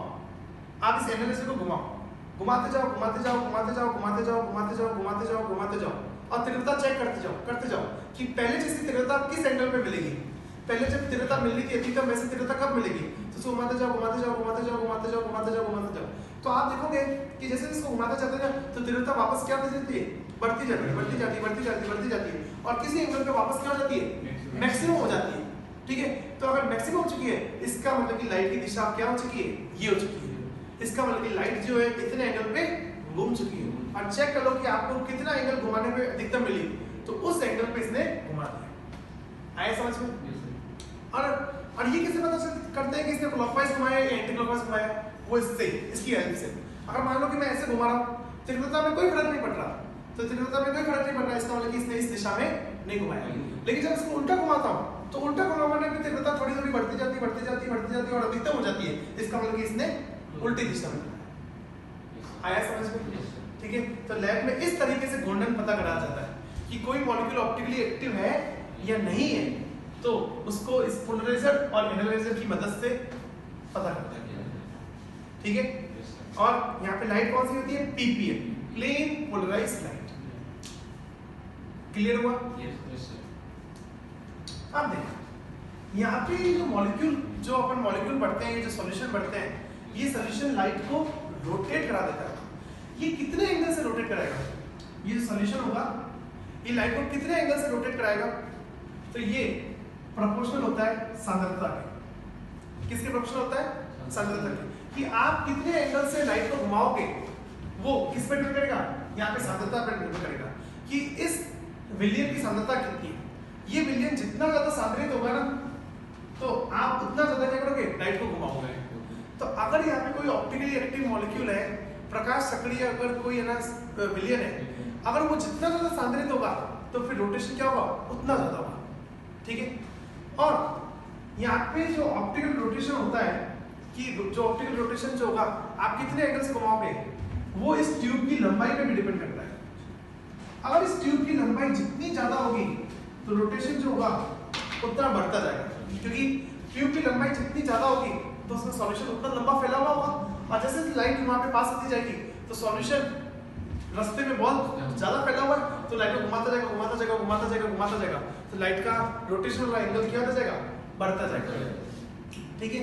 A: आप इस एनालाइजर को घुमाओ, घुमाते जाओ घुमाते जाओ घुमाते जाओ घुमाते जाओ घुमाते जाओ घुमाते जाओ घुमाते जाओ और तीव्रता चेक करते जाओ कि पहले जैसी तीव्रता किस एंगल पे मिलेगी। पहले जब तीव्रता मिल रही थी अधिकतम, वैसे तीव्रता कब मिलेगी, तो इसको घुमाते जाओ घुमाते जाओ घुमाते जाओ घुमाते जाओ घुमाते जाओ घुमाते जाओ। तो आप देखोगे कि जैसे इसको घुमाते जाते हैं तो तीव्रता वापस क्या होती जाती है, बढ़ती जाती है बढ़ती जाती है बढ़ती जाती है बढ़ती जाती है और किसी एंगल पे वापस क्या हो जाती है, मैक्सिमम हो जाती है। ठीक है, तो अगर मैक्सिमम हो चुकी है इसका मतलब कि लाइट की दिशा क्या हो चुकी है, ये हो चुकी है। इसका मतलब कि लाइट जो है इतने एंगल पे घूम चुकी है। और चेक कर लो कि आपको कितना एंगल घुमाने पे अधिकतम मिली, तो उस एंगल पे इसने घुमा दिया। आया समझ में? और ये कैसे पता करते हैं कि इसने क्लॉकवाइज घुमाया या एंटी क्लॉकवाइज घुमाया? वो इससे, इसकी हेल्प से। अगर मान लो कि मैं ऐसे घुमा रहा हूँ, तीव्रता में कोई फर्क नहीं पड़ रहा, तो तीव्रता में कोई फर्क नहीं पड़ रहा, इसका मतलब कि इसने इस दिशा में नहीं घुमाया। लेकिन जब इसको उल्टा घुमाता हूँ, तो उल्टा घुमाने में तीव्रता थोड़ी थोड़ी बढ़ती जाती और अधिकतम हो जाती है। इसका मतलब कि इसने उल्टी दिशा में घुमाया। आया समझ में? ठीक है। तो लैब में इस तरीके से घूर्णन पता करा जाता है कि कोई मॉलिक्यूल ऑप्टिकली एक्टिव है या नहीं है, तो उसको इस पोलराइजर और एनालाइजर की मदद से पता करता है। ठीक है। और यहाँ पे लाइट कौन सी होती है? PPM, plane polarised light. Clear हुआ? अब देखो यहाँ पे जो मॉलिक्यूल, जो अपन मॉलिक्यूल पढ़ते हैं, जो सॉल्यूशन पढ़ते हैं, ये सॉल्यूशन लाइट को रोटेट करा देता है। ये कितने एंगल से रोटेट कराएगा? ये जो सॉल्यूशन होगा, ये लाइट को कितने एंगल से रोटेट कराएगा? तो ये प्रोपोर्शनल होता है सांद्रता के। किसके प्रोपोर्शनल होता है? सांद्रता के। कि आप कितने एंगल से लाइट को घुमाओगे, वो किस पे डिपेंड करेगा? यहाँ पे सांद्रता पे डिपेंड करेगा कि इस विलियन की सांद्रता कितनी है। ये विलियन जितना ज्यादा सांद्रित होगा ना, तो आप उतना ज्यादा क्या करोगे? लाइट को घुमाओगे। तो अगर यहाँ पे कोई ऑप्टिकली एक्टिव मॉलिक्यूल है, प्रकाश सक्रिय अगर कोई है ना विलियन है, अगर वो जितना ज्यादा सांद्रित होगा, तो फिर रोटेशन क्या होगा? उतना ज्यादा होगा। ठीक है। और यहाँ पे जो ऑप्टिकल रोटेशन होता है, कि जो ऑप्टिकल रोटेशन जो होगा, आप कितने एंगल से घुमाओगे, वो इस ट्यूब की लंबाई पे भी डिपेंड करता है। अगर इस ट्यूब की लंबाई जितनी ज्यादा होगी, तो रोटेशन जो होगा उतना बढ़ता जाएगा, क्योंकि ट्यूब की लंबाई जितनी ज्यादा होगी, तो उसमें सॉल्यूशन उतना लंबा फैला हुआ होगा। और जैसे लाइट वहां पे पास होती जाएगी, तो सॉल्यूशन रास्ते में बहुत ज्यादा फैला हुआ है, तो लाइट को घुमाता जाएगा, तो लाइट का रोटेशन वाला एंगल क्या हो जाएगा? बढ़ता जाएगा। ठीक है।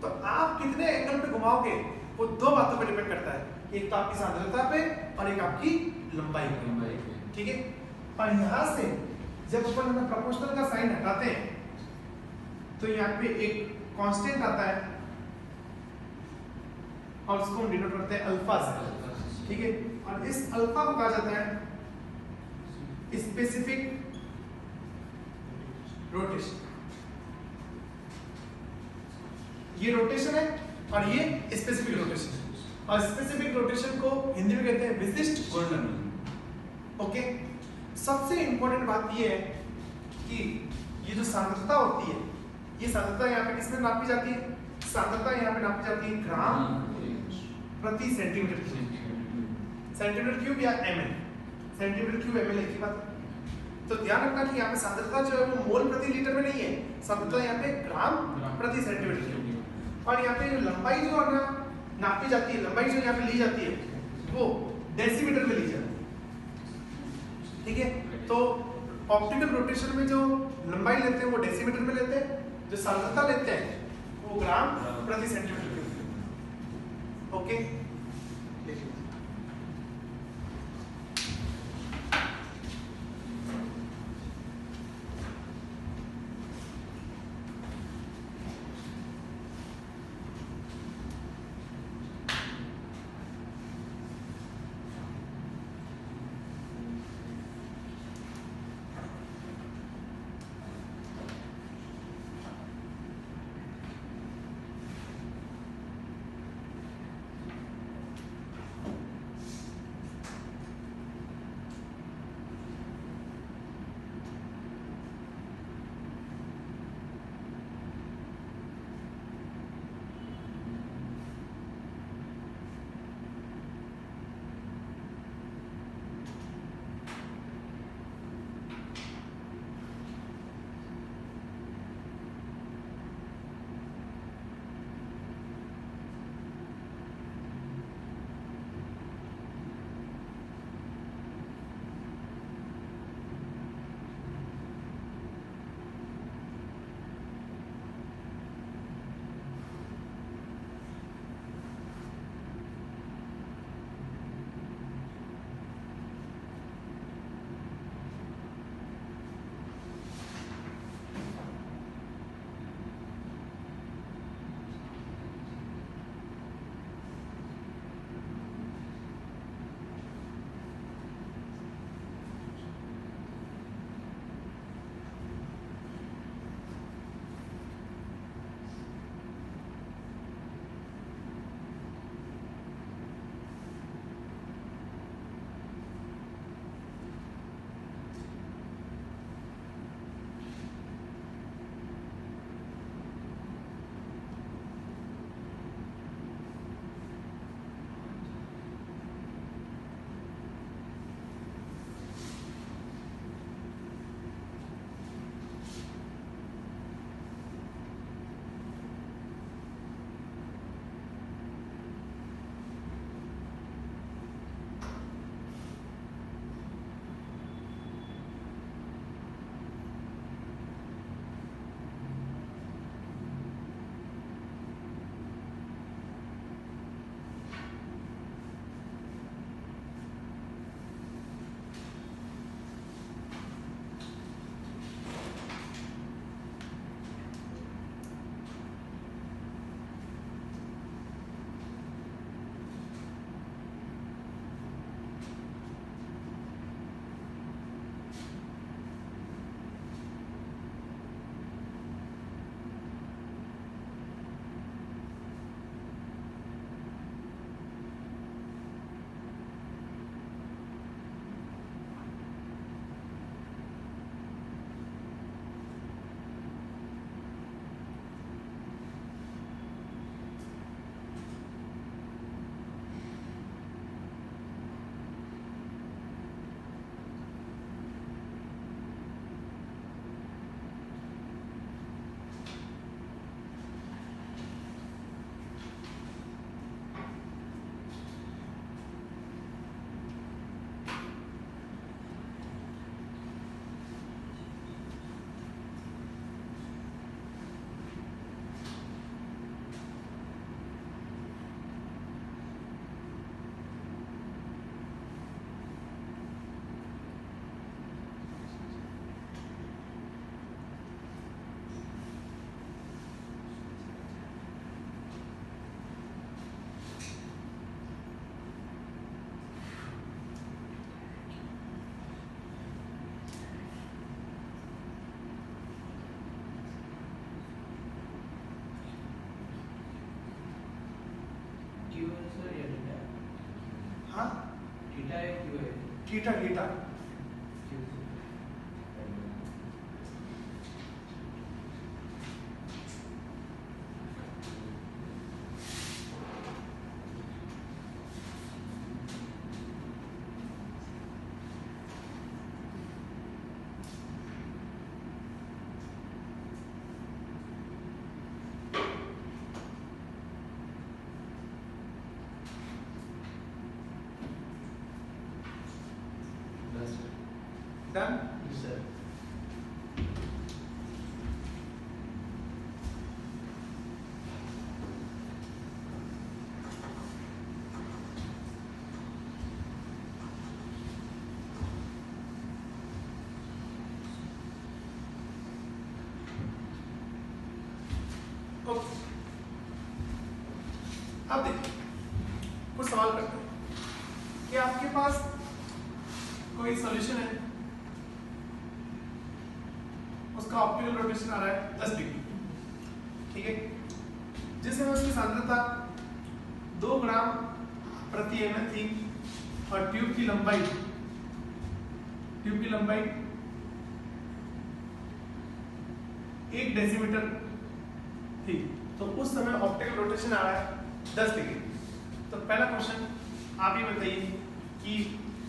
A: तो आप कितने एंगल पे घुमाओगे, वो दो बातों पे डिपेंड करता है, एक तो आपकी सांद्रता पे और एक आपकी लंबाई पे। ठीक है। और यहाँ से जब अपन प्रोपोर्शनल का साइन हटाते हैं, तो यहाँ पे एक कांस्टेंट आता है और उसको हम डिनोट करते हैं अल्फा से। ठीक है। और इस अल्फा को कहा जाता है स्पेसिफिक रोटेशन। ये रोटेशन है और ये स्पेसिफिक रोटेशन है। और स्पेसिफिक रोटेशन को हिंदी में कहते हैं विशिष्ट घूर्णन। ओके। सबसे इंपॉर्टेंट बात ये है कि ये जो सांद्रता होती है, ये सांद्रता यहाँ पे किसमें नापी जाती है? सांद्रता यहाँ पे नापी जाती है ग्राम प्रति सेंटीमीटर क्यूब। सेंटीमीटर क्यूब या ml, सेंटीमीटर क्यूब ml एक ही बात। तो ध्यान रखना कि यहाँ पे सांद्रता जो है वो मोल प्रति लीटर में नहीं है, सांद्रता यहाँ पे ग्राम प्रति सेंटीमीटर क्यूब। और यहाँ पे जो लंबाई जो है ना नापी जाती है, लंबाई जो यहाँ पे ली जाती है, वो डेसीमीटर में ली जाती है। ठीक है। तो ऑप्टिकल रोटेशन में जो लंबाई लेते हैं वो डेसीमीटर में लेते हैं, जो सांद्रता लेते हैं वो ग्राम प्रति सेंटीमीटर क्यूब। ओके। हाँ
C: थीटा है क्यू है
A: theta theta done.
B: Sir
A: okay अब देखिए कुछ सवाल करते हैं कि आपके पास कोई सॉल्यूशन है, उसका ऑप्टिकल रोटेशन आ रहा है 10 डिग्री, ठीक है, जिसमें उसकी सांद्रता 2 ग्राम प्रति ml थी और ट्यूब की लंबाई 1 डेसीमीटर थी। तो उस समय ऑप्टिकल रोटेशन आ रहा है 10 डिग्री। तो पहला क्वेश्चन आप ये बताइए कि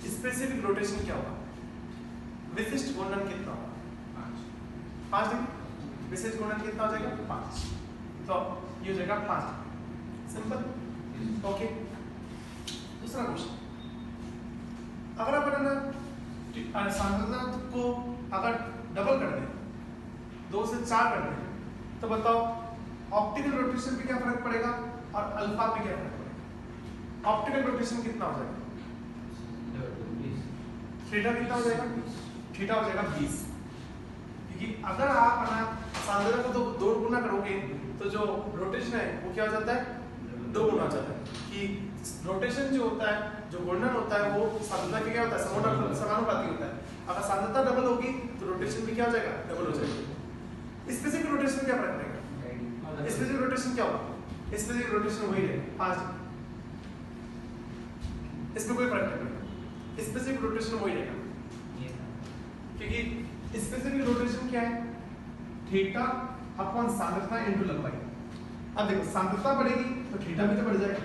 A: स्पेसिफिक रोटेशन क्या होगा, विशिष्ट घूर्णन कितना होगा? 5 डिग्री। विशिष्ट घूर्णन कितना हो जाएगा? 5। तो ये हो जाएगा 5। सिंपल। ओके, दूसरा क्वेश्चन, अगर अपन सांद्रता को अगर डबल कर दें, 2 से 4 कर दें, तो बताओ ऑप्टिकल रोटेशन पे क्या फर्क पड़ेगा और अल्फा पे क्या फर्क पड़ेगा? ऑप्टिकल रोटेशन कितना हो जाएगा? थीटा कितना हो जाएगा? थीटा हो जाएगा 20। क्योंकि अगर आप सांद्रता को तो 2 गुना करोगे तो जो रोटेशन है वो क्या हो जाता है? 2 गुना हो जाता है। कि रोटेशन जो होता है, जो घूर्णन होता है वो सांद्रता के क्या होता है? समानुपाती होता है। अगर सांद्रता डबल होगी तो रोटेशन भी क्या हो जाएगा? डबल हो जाएगा। स्पेसिफिक रोटेशन में क्या फर्क पड़ेगा? स्पेसिफिक रोटेशन क्या होगा? स्पेसिफिक रोटेशन वही है 5। इसमें कोई फर्क नहीं पड़ेगा, स्पेसिफिक रोटेशन वही रहेगा। क्योंकि स्पेसिफिक रोटेशन क्या है? थीटा अपॉन सांद्रता इनटू लंबाई। अब देखो सांद्रता बढ़ेगी तो थीटा भी तो बढ़ जाएगा,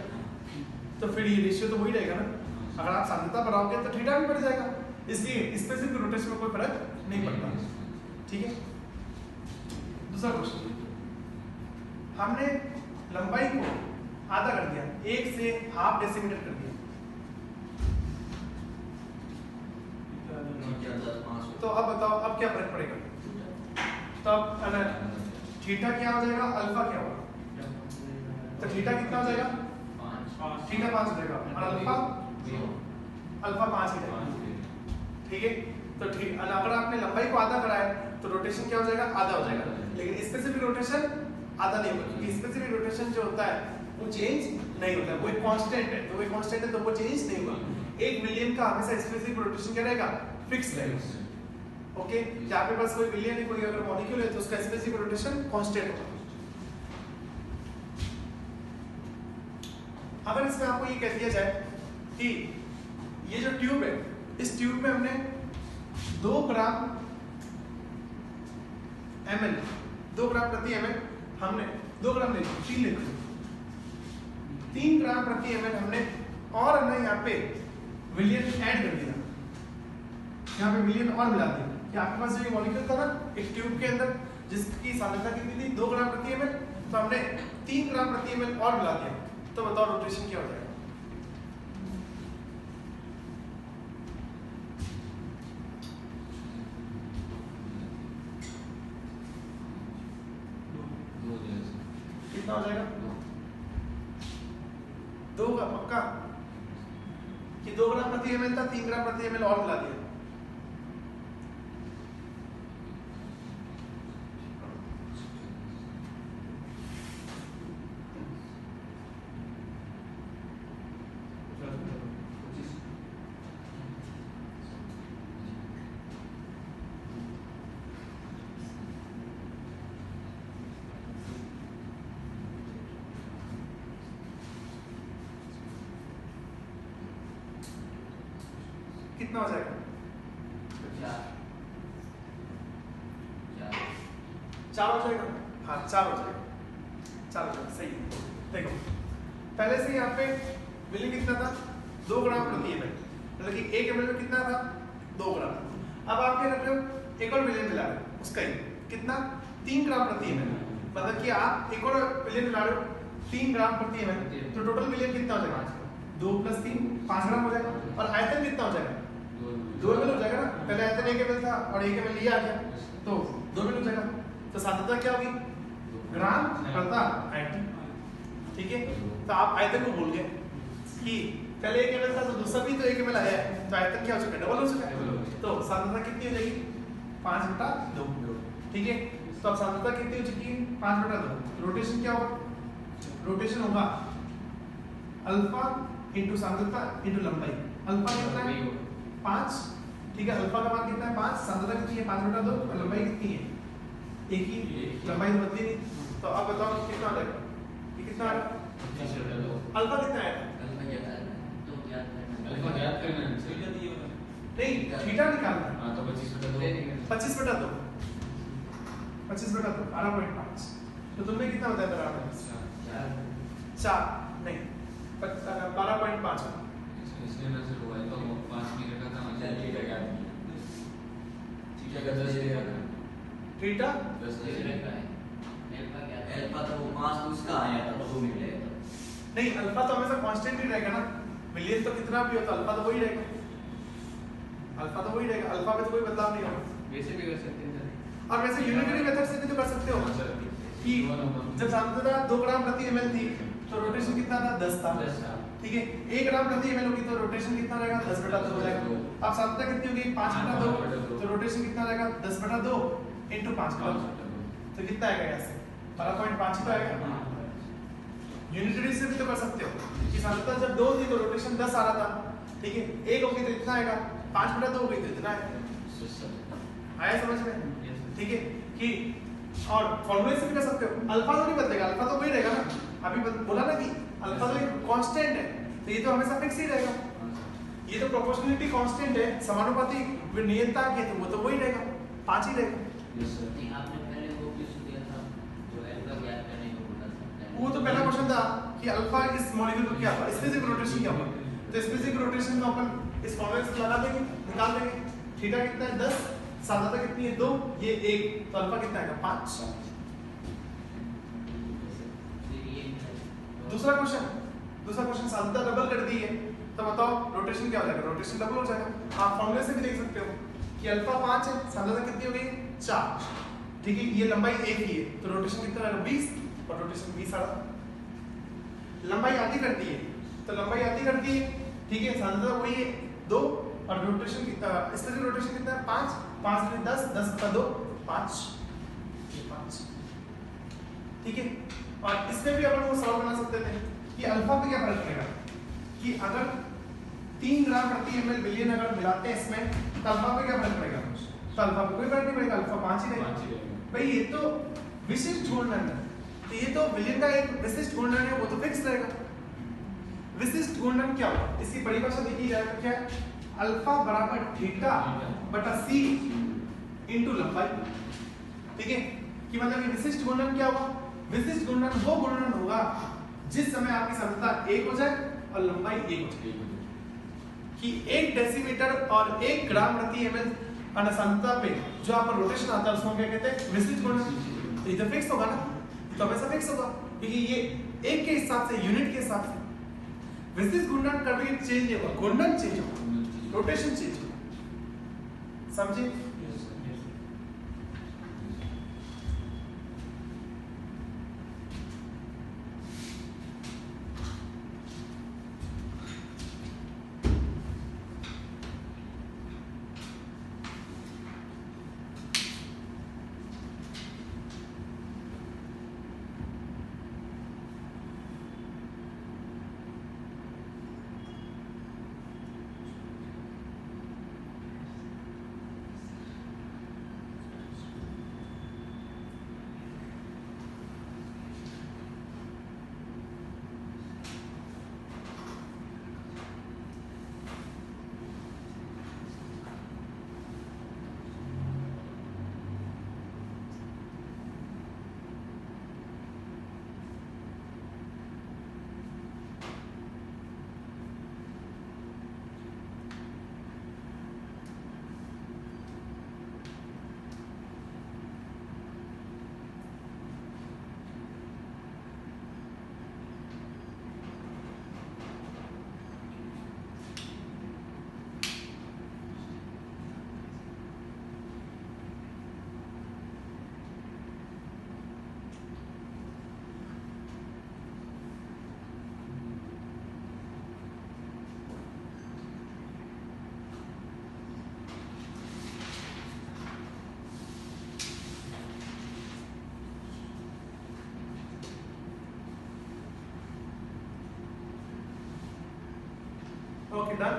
A: तो फिर ये रेशियो तो वही रहेगा ना। अगर आप सांद्रता बढ़ाओगे तो थीटा भी बढ़ जाएगा, इसलिए स्पेसिफिक रोटेशन में कोई फर्क नहीं पड़ता। ठीक है, दूसरा क्वेश्चन, हमने लंबाई को आधा कर दिया, 1 से हाफ डेसीमीटर कर दिया, तो अब बताओ अब क्या फर्क पड़ेगा? तो अब थीटा क्या हो जाएगा, अल्फा क्या होगा? तो थीटा कितना हो जाएगा? 5। थीटा 5 हो जाएगा और अल्फा 5 ही रहेगा। ठीक है, तो ठीक, अगर आपने लंबाई को आधा कराया तो रोटेशन क्या हो जाएगा? आधा हो जाएगा। लेकिन स्पेसिफिक रोटेशन आधा नहीं होगा, क्योंकि स्पेसिफिक रोटेशन जो होता है वो चेंज नहीं होता है, वो एक कांस्टेंट है। तो वो कांस्टेंट है तो वो चेंज नहीं होगा। 1 मिलियन का हमेशा स्पेसिफिक रोटेशन क्या रहेगा? फिक्स रहेगा। ओके, जहाँ पे बस कोई मिलियन है, कोई अगर मॉलिक्यूल है तो उसका स्पेसिफिक रोटेशन कांस्टेंट होगा। अगर इसमें आपको ये कह दिया जाए कि ये जो ट्यूब है, इस ट्यूब में हमने 2 ग्राम प्रति ml हमने 2 ग्राम ले लिया, 3 ले लिया, 3 ग्राम प्रति ml हमने, और हमने यहाँ पे विलियन ऐड कर दिया, यहाँ पे विलियन और मिला दिया। कि आपके पास जो ये मॉलिक्यूल था ना एक ट्यूब के अंदर जिसकी सांद्रता कितनी थी? 2 ग्राम प्रति ml, तो हमने 3 ग्राम प्रति ml और मिला दिया। तो बताओ रोटेशन क्या हो जाएगा? कितना हो जाएगा? 2 का पक्का कि 2 ग्राम प्रति ml था, 3 ग्राम प्रति ml और मिला दिया। कितना हो जाएगा? 4 हो जाएगा। हाँ 4 हो जाएगा, 4 हो जाएगा, सही है। देखो पहले से यहाँ पे विलियन कितना था? 2 ग्राम प्रति ml, मतलब कि 1 ml में कितना था? 2 ग्राम। अब आप क्या कर रहे हो? एक और विलियन मिला रहे हो, उसका ही कितना? 3 ग्राम प्रति ml, मतलब कि आप एक और विलियन मिला रहे हो 3 ग्राम प्रति ml, तो टोटल विलियन कितना हो जाएगा? 2 + 3 5 ग्राम हो जाएगा। और आयतन कितना हो जाएगा? 2 ml हो जाएगा ना, पहले आयतन 1 ml था और 1 ml ये आ गया, तो 2 ml हो जाएगा। तो सांद्रता क्या होगी? ग्राम प्रति आयतन, ठीक है। तो आप आयतन को भूल गए कि पहले 1 ml था तो दूसरा भी तो 1 ml आया है, तो आयतन क्या हो चुका है? डबल हो चुका है। तो सांद्रता कितनी हो जाएगी? 5/2, ठीक है। तो अब सांद्रता कितनी हो चुकी है? 5/2। रोटेशन क्या होगा? रोटेशन होगा अल्फा इंटू सांद्रता इंटू लंबाई। अल्फा कितना है? 5, ठीक है। अल्फा का मान कितना है? 5। सांद्रता कितनी है? 5/2। और लंबाई कितनी है? एक ही, लंबाई तो बदली नहीं। तो अब बताओ कितना आ जाएगा? ये कितना आ रहा है? अल्फा कितना है?
B: अल्फा याद करना है, सही जाती है
A: नहीं, थीटा निकालना है।
B: हां तो 25/2
A: 25/2 25/2 12.5। तो तुमने कितना बताया बराबर? 4 नहीं 12.5।
B: इसलिए मैं सिर्फ हुआ तो 5 नहीं रखा था, मतलब ये क्या याद नहीं। ठीक है, 10 ले रखा है।
A: थीटा
B: 10 ले रखा है।
D: अल्फा तो वो 5 उसका आया था, तो वो मिलेगा।
A: नहीं, अल्फा तो हमेशा कांस्टेंट ही रहेगा ना। विलियन तो कितना भी हो तो अल्फा तो वही रहेगा, अल्फा तो वही रहेगा। अल्फा में तो कोई बदलाव नहीं होगा।
C: वैसे भी कर सकते हैं सर।
A: और वैसे यूनिटरी मेथड से भी तो कर सकते हो कि जब सांद्रता 2 ग्राम प्रति ml थी तो रोटेशन कितना था? 10 था, ठीक है। 1 ग्राम प्रति ml होगी तो रोटेशन कितना रहेगा? 10/2 हो जाएगा। अब सांद्रता कितनी होगी? 5/2, तो रोटेशन कितना रहेगा? 10/2 इंटू 5/2, तो कितना आएगा यहाँ से? 12.5 ही तो आएगा। यूनिटरी से भी तो कर सकते हो कि सांद्रता जब 2 थी तो रोटेशन 10 आ रहा था, ठीक है। 1 होगी तो इतना आएगा, 5/2 होगी तो इतना आएगा। आया समझ में? ठीक है। कि और फॉर्मूले से भी कर सकते हो। अल्फा तो नहीं बदलेगा, अल्फा तो वही रहेगा ना। अभी बोला ना कि अल्फा तो एक कांस्टेंट है, तो ये तो हमेशा फिक्स ही रहेगा। ये तो प्रोपोर्शनलिटी कांस्टेंट है, समानुपाती नियतता की है, तो वो तो वही रहेगा, 5 ही रहेगा।
D: आपने पहले वो क्वेश्चन दिया था जो अल्फा ज्ञात करने को बोला था,
A: वो तो पहला क्वेश्चन था कि अल्फा इस मॉलिक्यूल को क्या हुआ, स्पेसिफिक रोटेशन क्या हुआ। तो स्पेसिफिक रोटेशन को अपन इस फॉर्मूले से लगा देंगे, निकाल देंगे। थीटा कितना है? 10, सांद्रता कितनी है? 2, ये 1, तो अल्फा कितना आएगा? 5। दूसरा क्वेश्चन सांद्रता डबल कर दी है, तो बताओ रोटेशन क्या हो जाएगा? रोटेशन डबल हो जाएगा। आप फॉर्मूले से भी देख सकते हो कि अल्फा 5 है, सांद्रता कितनी हो गई? 4, ठीक है। ये लंबाई 1 ही है, तो रोटेशन कितना आएगा? 20, और रोटेशन 20 आ रहा। लंबाई आधी कर दी है, तो लंबाई आधी कर दी है, ठीक है। सांद्रता वही है 2, और रोटेशन स्पेसिफिक रोटेशन कितना है? 5, 5 में 10, 10/2 5, 5, ठीक है। और इसमें भी अपन वो सवाल बना सकते थे कि अल्फा पे क्या फर्क पड़ेगा, कि अगर 3 ग्राम प्रति ml विलियन अगर मिलाते हैं इसमें, तो अल्फा पे क्या फर्क पड़ेगा? तो अल्फा पे कोई फर्क नहीं पड़ेगा, अल्फा 5 ही रहेगा। भाई ये तो विशिष्ट गुणन है, तो ये तो विलियन का एक विशिष्ट गुणन है, वो तो फिक्स रहेगा। विशिष्ट गुणन क्या होगा? इसकी परिभाषा देखी जाए तो क्या है? अल्फा बराबर थीटा बटा सी इंटू लंबाई, ठीक है। कि मतलब ये विशिष्ट गुणन क्या होगा? विशिष्ट गुणन वो गुणन होगा जिस समय आपकी सांद्रता 1 हो जाए और लंबाई 1 हो जाए, कि 1 डेसीमीटर और 1 ग्राम प्रति ml सांद्रता पे जो आप रोटेशन आता है उसको क्या कहते हैं? विशिष्ट गुणन। तो ये तो फिक्स होगा ना, तो हमेशा फिक्स होगा, क्योंकि ये 1 के हिसाब से, यूनिट के हिसाब से। विशिष्ट गुणन कभी चेंज नहीं होगा, गुणन चेंज होगा, रोटेशन चेंज होगा, समझे? Okay done.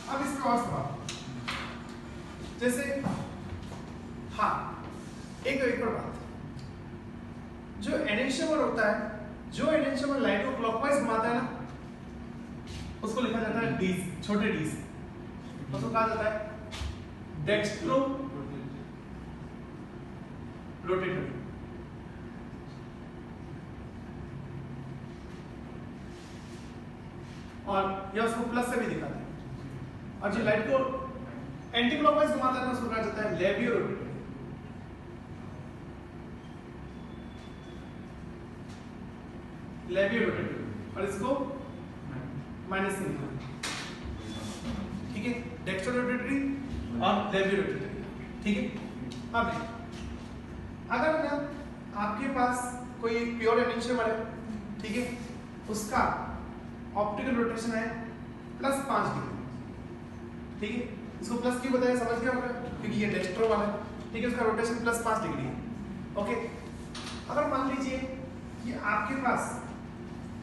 A: अब इसमें और सवाल, जैसे हाँ एक और बात, जो एनेंशियोमर होता है, जो एनेंशियोमर लाइट को क्लॉकवाइज घुमाता है ना, उसको लिखा जाता है डी, छोटे डी से, उसको कहा जाता है डेक्स्ट्रो रोटेटर। और यह उसको प्लस से भी दिखाते हैं, और जो लाइट को एंटी क्लॉकवाइज घुमाता है ना, उसको कहा जाता है लेवियो रोटेटर। लेवियो रोटेटर, और इसको माइनस से लिखा, ठीक है, डेक्स्ट्रो रोटेटरी और लेवियो रोटेटरी, ठीक है। अब अगर ना आपके पास कोई प्योर एनेंशियोमर है, ठीक है, उसका ऑप्टिकल रोटेशन है +5 डिग्री, ठीक है, इसको प्लस क्यों बताया समझ गया होगा, क्योंकि ये डेक्स्ट्रो वाला है, ठीक है, उसका रोटेशन +5 डिग्री है, ओके। अगर मान लीजिए कि आपके पास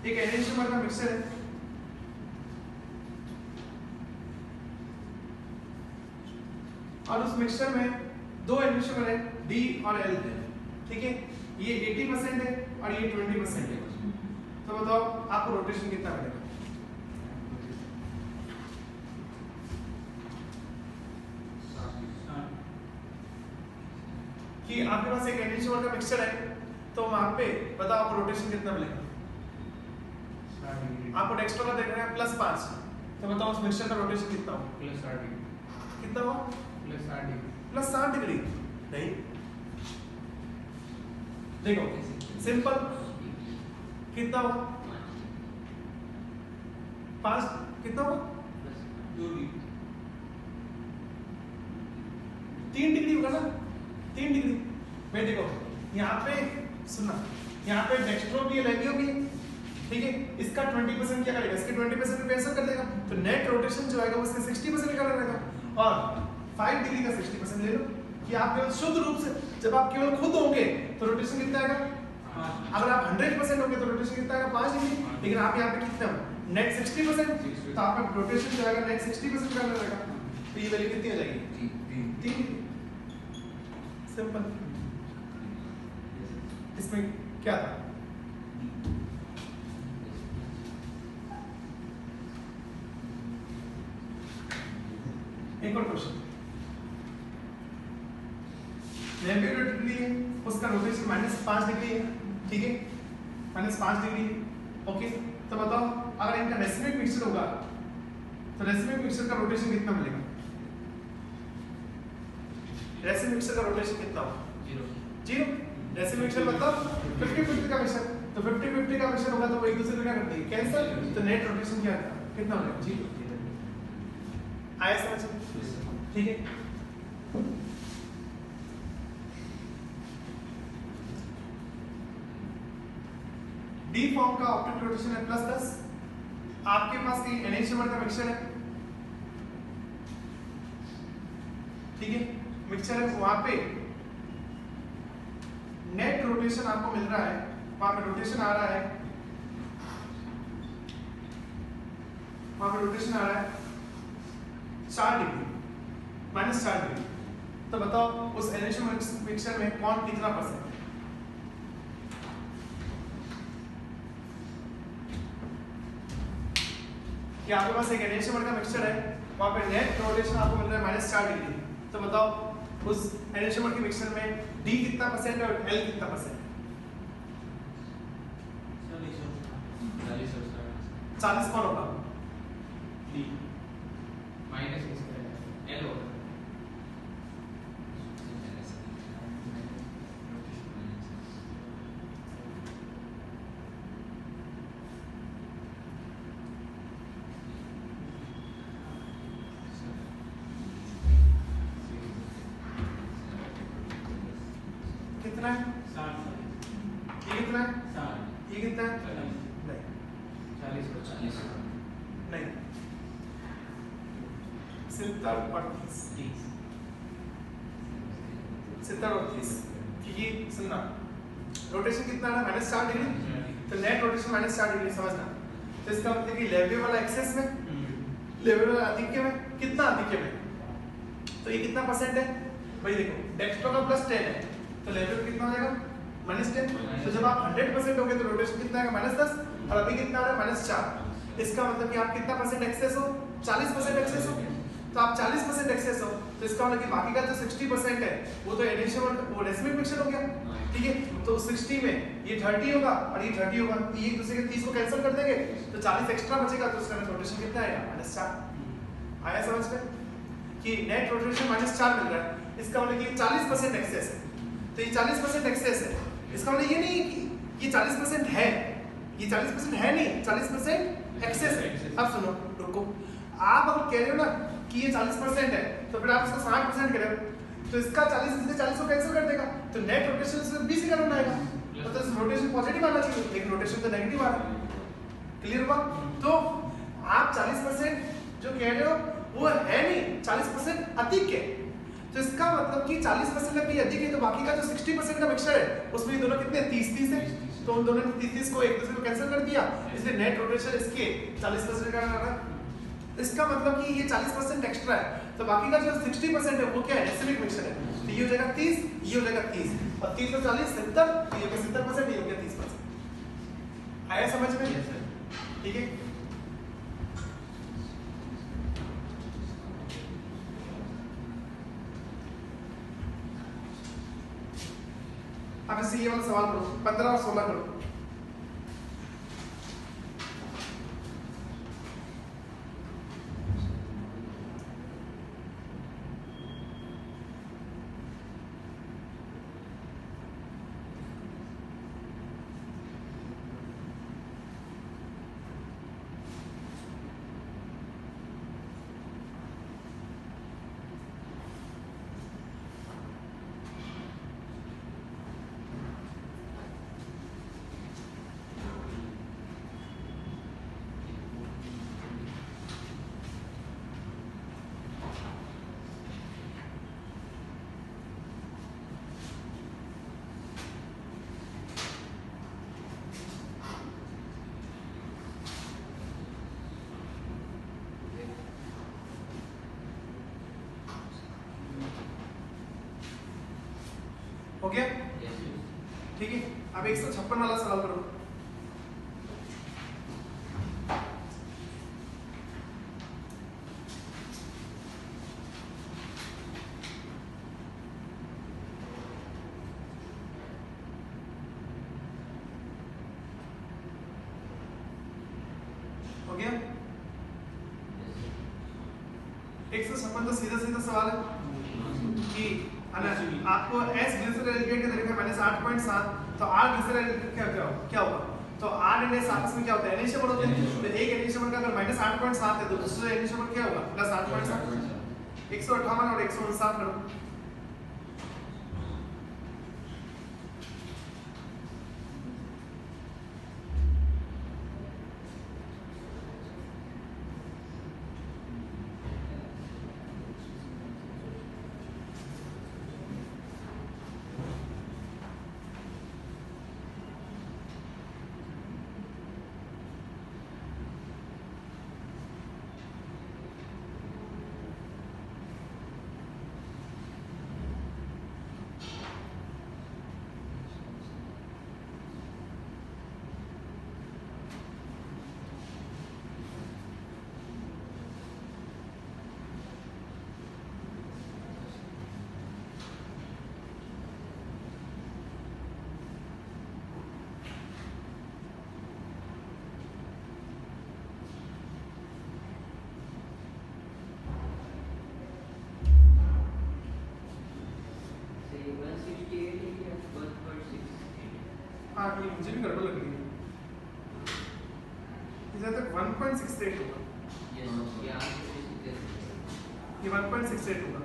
A: एक एनेंशियोमर का मिक्सचर है, और उस मिक्सचर में दो एनेंशियोमर है D और L है, ठीक है, ये 80% है और ये 20% है, तो बताओ आपको रोटेशन कितना मिलेगा? कि आपके पास एक एनेंशियोमर का मिक्सचर है, तो वहां पे बताओ आपको रोटेशन कितना मिलेगा? आपको डेक्स्ट्रो का देख रहे हैं +5, तो बताओ उस मिक्सचर का रोटेशन कितना हो?
C: +60 डिग्री।
A: कितना हुआ?
C: +60 डिग्री।
A: +60 डिग्री नहीं, देखो सिंपल, कितना हुआ? 5 कितना हुआ?
C: 2 डिग्री।
A: 3 डिग्री होगा ना, 3 डिग्री। मैं देखो यहाँ पे सुनना, यहाँ पे डेक्स्ट्रो भी है, लेवियो भी है, ठीक है, इसका 20% क्या करेगा? इसके 20% पे कैंसिल कर देगा, तो नेट रोटेशन जो आएगा वो इसके 60% का रहेगा, और 5 डिग्री का 60% ले लो, कि आप केवल शुद्ध रूप से जब आप केवल खुद होंगे तो रोटेशन कितना आएगा? अगर आप 100% होंगे तो रोटेशन कितना आएगा? 5 डिग्री। लेकिन आप यहाँ पे कितना नेट 60%, तो आपका रोटेशन जो आएगा नेट 60% का रहेगा, तो ये वैल्यू कितनी हो जाएगी? 3। सिंपल। इसमें क्या था? एक और क्वेश्चन, लेवियो रोटेटरी है, उसका रोटेशन -5 डिग्री है, ठीक है, -5 डिग्री है, ओके। तो बताओ अगर इनका रेसिमिक मिक्सचर होगा तो रेसिमिक मिक्सचर का रोटेशन कितना मिलेगा? रेसिमिक मिक्सचर का रोटेशन कितना होगा? 0। रेसिमिक मिक्सचर मतलब 50-50 का मिक्सचर, तो 50-50 का मिक्सचर होगा तो वो एक दूसरे को क्या करते हैं? कैंसिल, तो नेट रोटेशन क्या है? कितना हो जाएगा? 0। आया समझ? ठीक है। डी फॉर्म का ऑप्टिकल रोटेशन है +10, आपके पास एक एनेंशियोमर का मिक्सचर है, ठीक है, मिक्सचर है, वहां पे नेट रोटेशन आपको मिल रहा है, वहां पे रोटेशन आ रहा है, वहां पे रोटेशन आ रहा है 4 डिग्री, -4 डिग्री। तो बताओ उस एनेंशियोमर मिक्सचर में कौन कितना परसेंट? कि आपके पास एक एनेंशियोमर का मिक्सचर है, वहां पे नेट रोटेशन आपको मिल रहा है -4 डिग्री, तो बताओ उस एनेंशियोमर के मिक्सचर में D कितना परसेंट है और L कितना परसेंट? 40 कौन होगा?
C: D माइनस इसका L होगा।
A: कितना है?
C: 60।
A: ये कितना है?
C: 60।
A: ये कितना है?
C: 40।
A: नहीं
C: 40
A: नहीं, 70 और 30, 70 और 30, कि ये सुनना रोटेशन कितना है -4 डिग्री, तो नेट रोटेशन -4 डिग्री समझना। तो इसका मतलब कि लेवल वाला एक्सेस में, लेवल वाला आधिक्य में, कितना आधिक्य में, तो ये कितना परसेंट है भाई देखो, डेक्स्ट्रो का +10 है तो लेवल कितना हो जाएगा -10। तो जब आप 100% हो गए तो रोटेशन कितना आएगा -10, और अभी कितना आ रहा है -4। इसका मतलब कि आप कितना परसेंट एक्सेस हो, 40% एक्सेस हो। तो आप 40% एक्सेस हो तो इसका मतलब कि बाकी का जो 60% है वो तो एडिशन वो डेसिमल मिक्सचर हो गया, ठीक है। तो 60 में ये 30 होगा और ये 30 होगा, तो ये एक दूसरे के 30 को कैंसिल कर देंगे तो 40 एक्स्ट्रा बचेगा, तो उसका रोटेशन कितना आएगा -4। आया समझ में कि नेट रोटेशन -4 मिल रहा है, इसका मतलब कि 40% एक्सेस है। तो ये 40% एक्सेस है, इसका मतलब ये नहीं कि ये 40% है, ये 40% है नहीं, 40% एक्सेस है। अब सुनो रुको, आप अगर कह रहे हो ना कि ये 40% है तो फिर आप इसको 60% कह रहे हो, तो इसका 40 से 40 को कैंसिल कर देगा, तो नेट रोटेशन इसमें 20 ही करना आएगा, तो रोटेशन पॉजिटिव आना चाहिए, लेकिन रोटेशन तो नेगेटिव आ रहा है। क्लियर हुआ? तो आप 40% जो कह रहे हो वो है नहीं, 40% अधिक है। तो इसका मतलब कि 40% अभी अधिक है, तो बाकी का जो 60% का मिक्सचर है उसमें ये दोनों कितने 30-30 है, तो उन दोनों ने 30-30 को एक दूसरे को कैंसिल कर दिया, इसलिए नेट रोटेशन इसके 40% का आ रहा है। इसका मतलब कि ये 40% एक्स्ट्रा है, तो बाकी का जो 60% है वो क्या है, डेसिमिक मिक्सचर है। तो ये हो जाएगा 30, ये हो जाएगा 30, और 30 और 40 70, तो ये 70%, ये हो गया 30%। आया समझ में? ठीक है। अब इससे ये वाला सवाल करो, 15 और 16 करो। हो गया? ठीक है। अब 156 वाला सवाल करो। हो गया? 156 तो सीधा सीधा सवाल है कि आपको S ग्लिसरॉल एल्डिहाइड का तरीका -8.7, तो R ग्लिसरॉल एल्डिहाइड क्या होगा? तो R और S आपस में क्या होता है, एनिशोमर होते हैं। तो एक एनिशोमर का अगर -8.7 है तो दूसरा एनिशोमर क्या होगा, +8.7। 158 और 159 करो। हाँ ये मुझे भी गड़बड़ लग रही है, इधर तक 1.68 होगा, ये 1.68 होगा।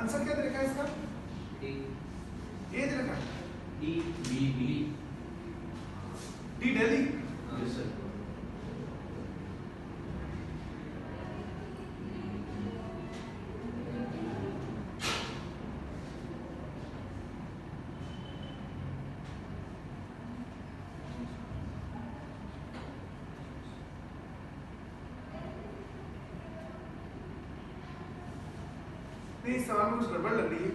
A: आंसर क्या दे रखा है इसका?
D: डी
A: ए दे रखा है,
D: D
B: B B
A: D Delhi.
B: Yes sir.
A: नहीं, सवाल में कुछ गड़बड़ लग रही है,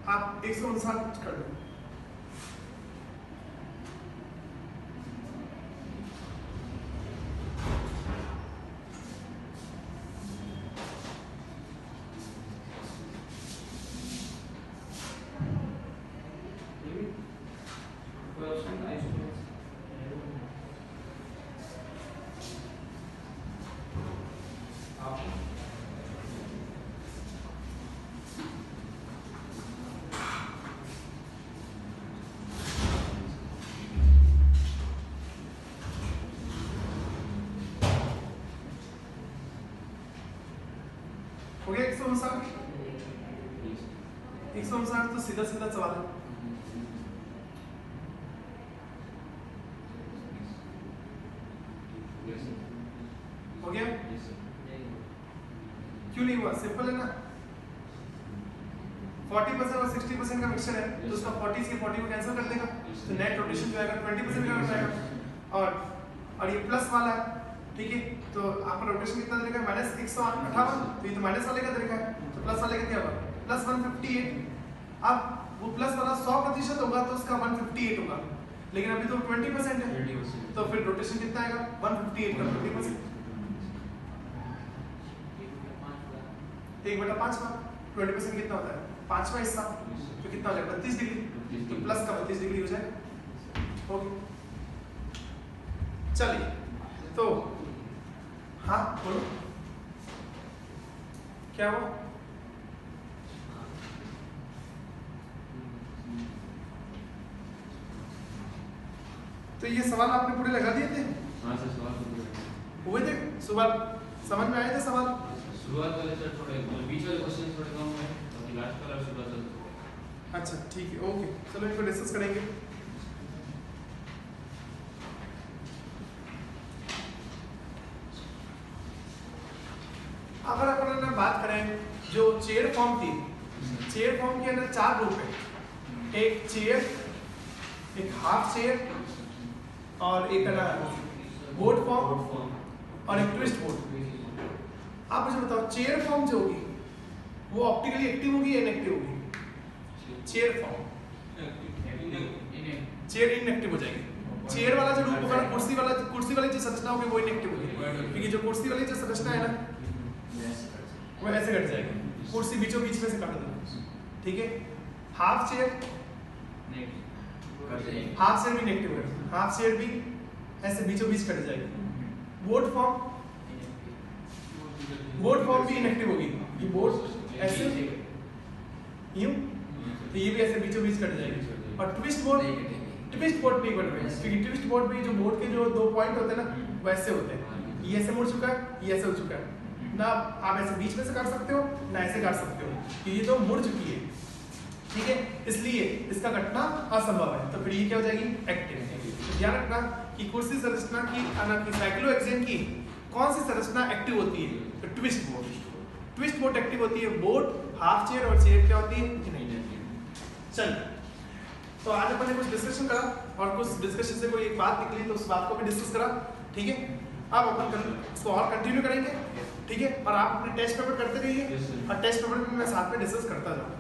A: आप 159 कर दो।
C: कोई ऑप्शन था इसमें? आप
A: हो गया 159? 159 तो सीधा सीधा सवाल है। हो गया? क्यों नहीं हुआ? सिंपल है ना, 40% और 60% का मिक्सचर है, तो उसका 40 से 40 को कैंसिल कर देगा, तो नेट रोटेशन जो आएगा 20% का हो जाएगा। और ये प्लस वाला है, ठीक है, तो आपका रोटेशन कितना देगा? -158, तो ये तो माइनस वाले का देगा, तो प्लस वाले का क्या होगा? +158। अब वो प्लस वाला 100% होगा तो उसका 158 होगा, लेकिन अभी तो 20% है,
B: 20%।
A: तो फिर रोटेशन कितना आएगा? 158 का 20%, 1/5 का 20% कितना होता है? 5वां हिस्सा, तो कितना हो जाएगा? 32 डिग्री, तो प्लस का 32 डिग्री हो जाएगा। ओके, चलिए, तो हाँ बोलो, क्या हुआ? तो ये सवाल आपने पूरे लगा दिए थे?
B: हाँ सर, सवाल तो पूरे हैं।
A: हुए थे सवाल, समझ में आए थे सवाल?
B: शुरुआत वाले सर थोड़े, मतलब बीच वाले क्वेश्चन थोड़े कम है, बाकी लास्ट वाला शुरुआत वाला थोड़ा।
A: अच्छा ठीक है, ओके, चलो इनको डिस्कस करेंगे। अगर अपन ना बात करें जो चेयर फॉर्म थी, चेयर फॉर्म के अंदर 4 ग्रुप है, एक चेयर, एक हाफ चेयर, और एक बोर्ड फॉर्म, और एक ट्विस्ट बोर्ड। आप मुझे बताओ, चेयर फॉर्म जो होगी वो ऑप्टिकली एक्टिव होगी या इनएक्टिव होगी? चेयर फॉर्म, चेयर इनएक्टिव हो जाएगी। चेयर वाला जो रूप होगा, कुर्सी वाली जो संरचना होगी वो इनएक्टिव होगी, क्योंकि जो कुर्सी वाली जो संरचना है ना वो ऐसे कट जाएगी, कुर्सी बीचों बीच में से काट दो, ठीक है। हाफ चेयर भी नेगेटिव है, हाफ चेयर भी ऐसे बीचों बीच कट जाएगी। बोर्ड फॉर्म भी इनएक्टिव होगी, ये बोर्ड ऐसे यूं, तो ये भी ऐसे बीचों बीच कट जाएगी। और ट्विस्ट बोर्ड भी कट जाएगा, क्योंकि ट्विस्ट बोर्ड भी जो बोर्ड के जो 2 पॉइंट होते हैं ना वैसे होते हैं, ये ऐसे मुड़ चुका है, ये ऐसे हो चुका है ना, आप ऐसे बीच में से कर सकते हो ना ऐसे कर सकते हो, कि ये तो मुड़ चुकी है, ठीक है, इसलिए इसका कटना असंभव है, तो फिर ये क्या हो जाएगी? एक्टिव। तो ध्यान रखना कि कुर्सी संरचना की साइक्लोहेक्सेन की कौन सी संरचना एक्टिव होती है? तो ट्विस्ट बोर्ड एक्टिव होती है, बोर्ड, हाफ चेयर और चेयर क्या होती है? इनएक्टिव। चल, तो आज अपन ने कुछ डिस्कशन करा और कुछ डिस्कशन से कोई एक बात निकली तो उस बात को भी डिस्कस करा, ठीक है। अब अपन इसको और कंटिन्यू करेंगे, ठीक है, और आप अपने टेस्ट पेपर करते रहिए, और टेस्ट पेपर में मैं साथ में डिस्कस करता जाऊँगा।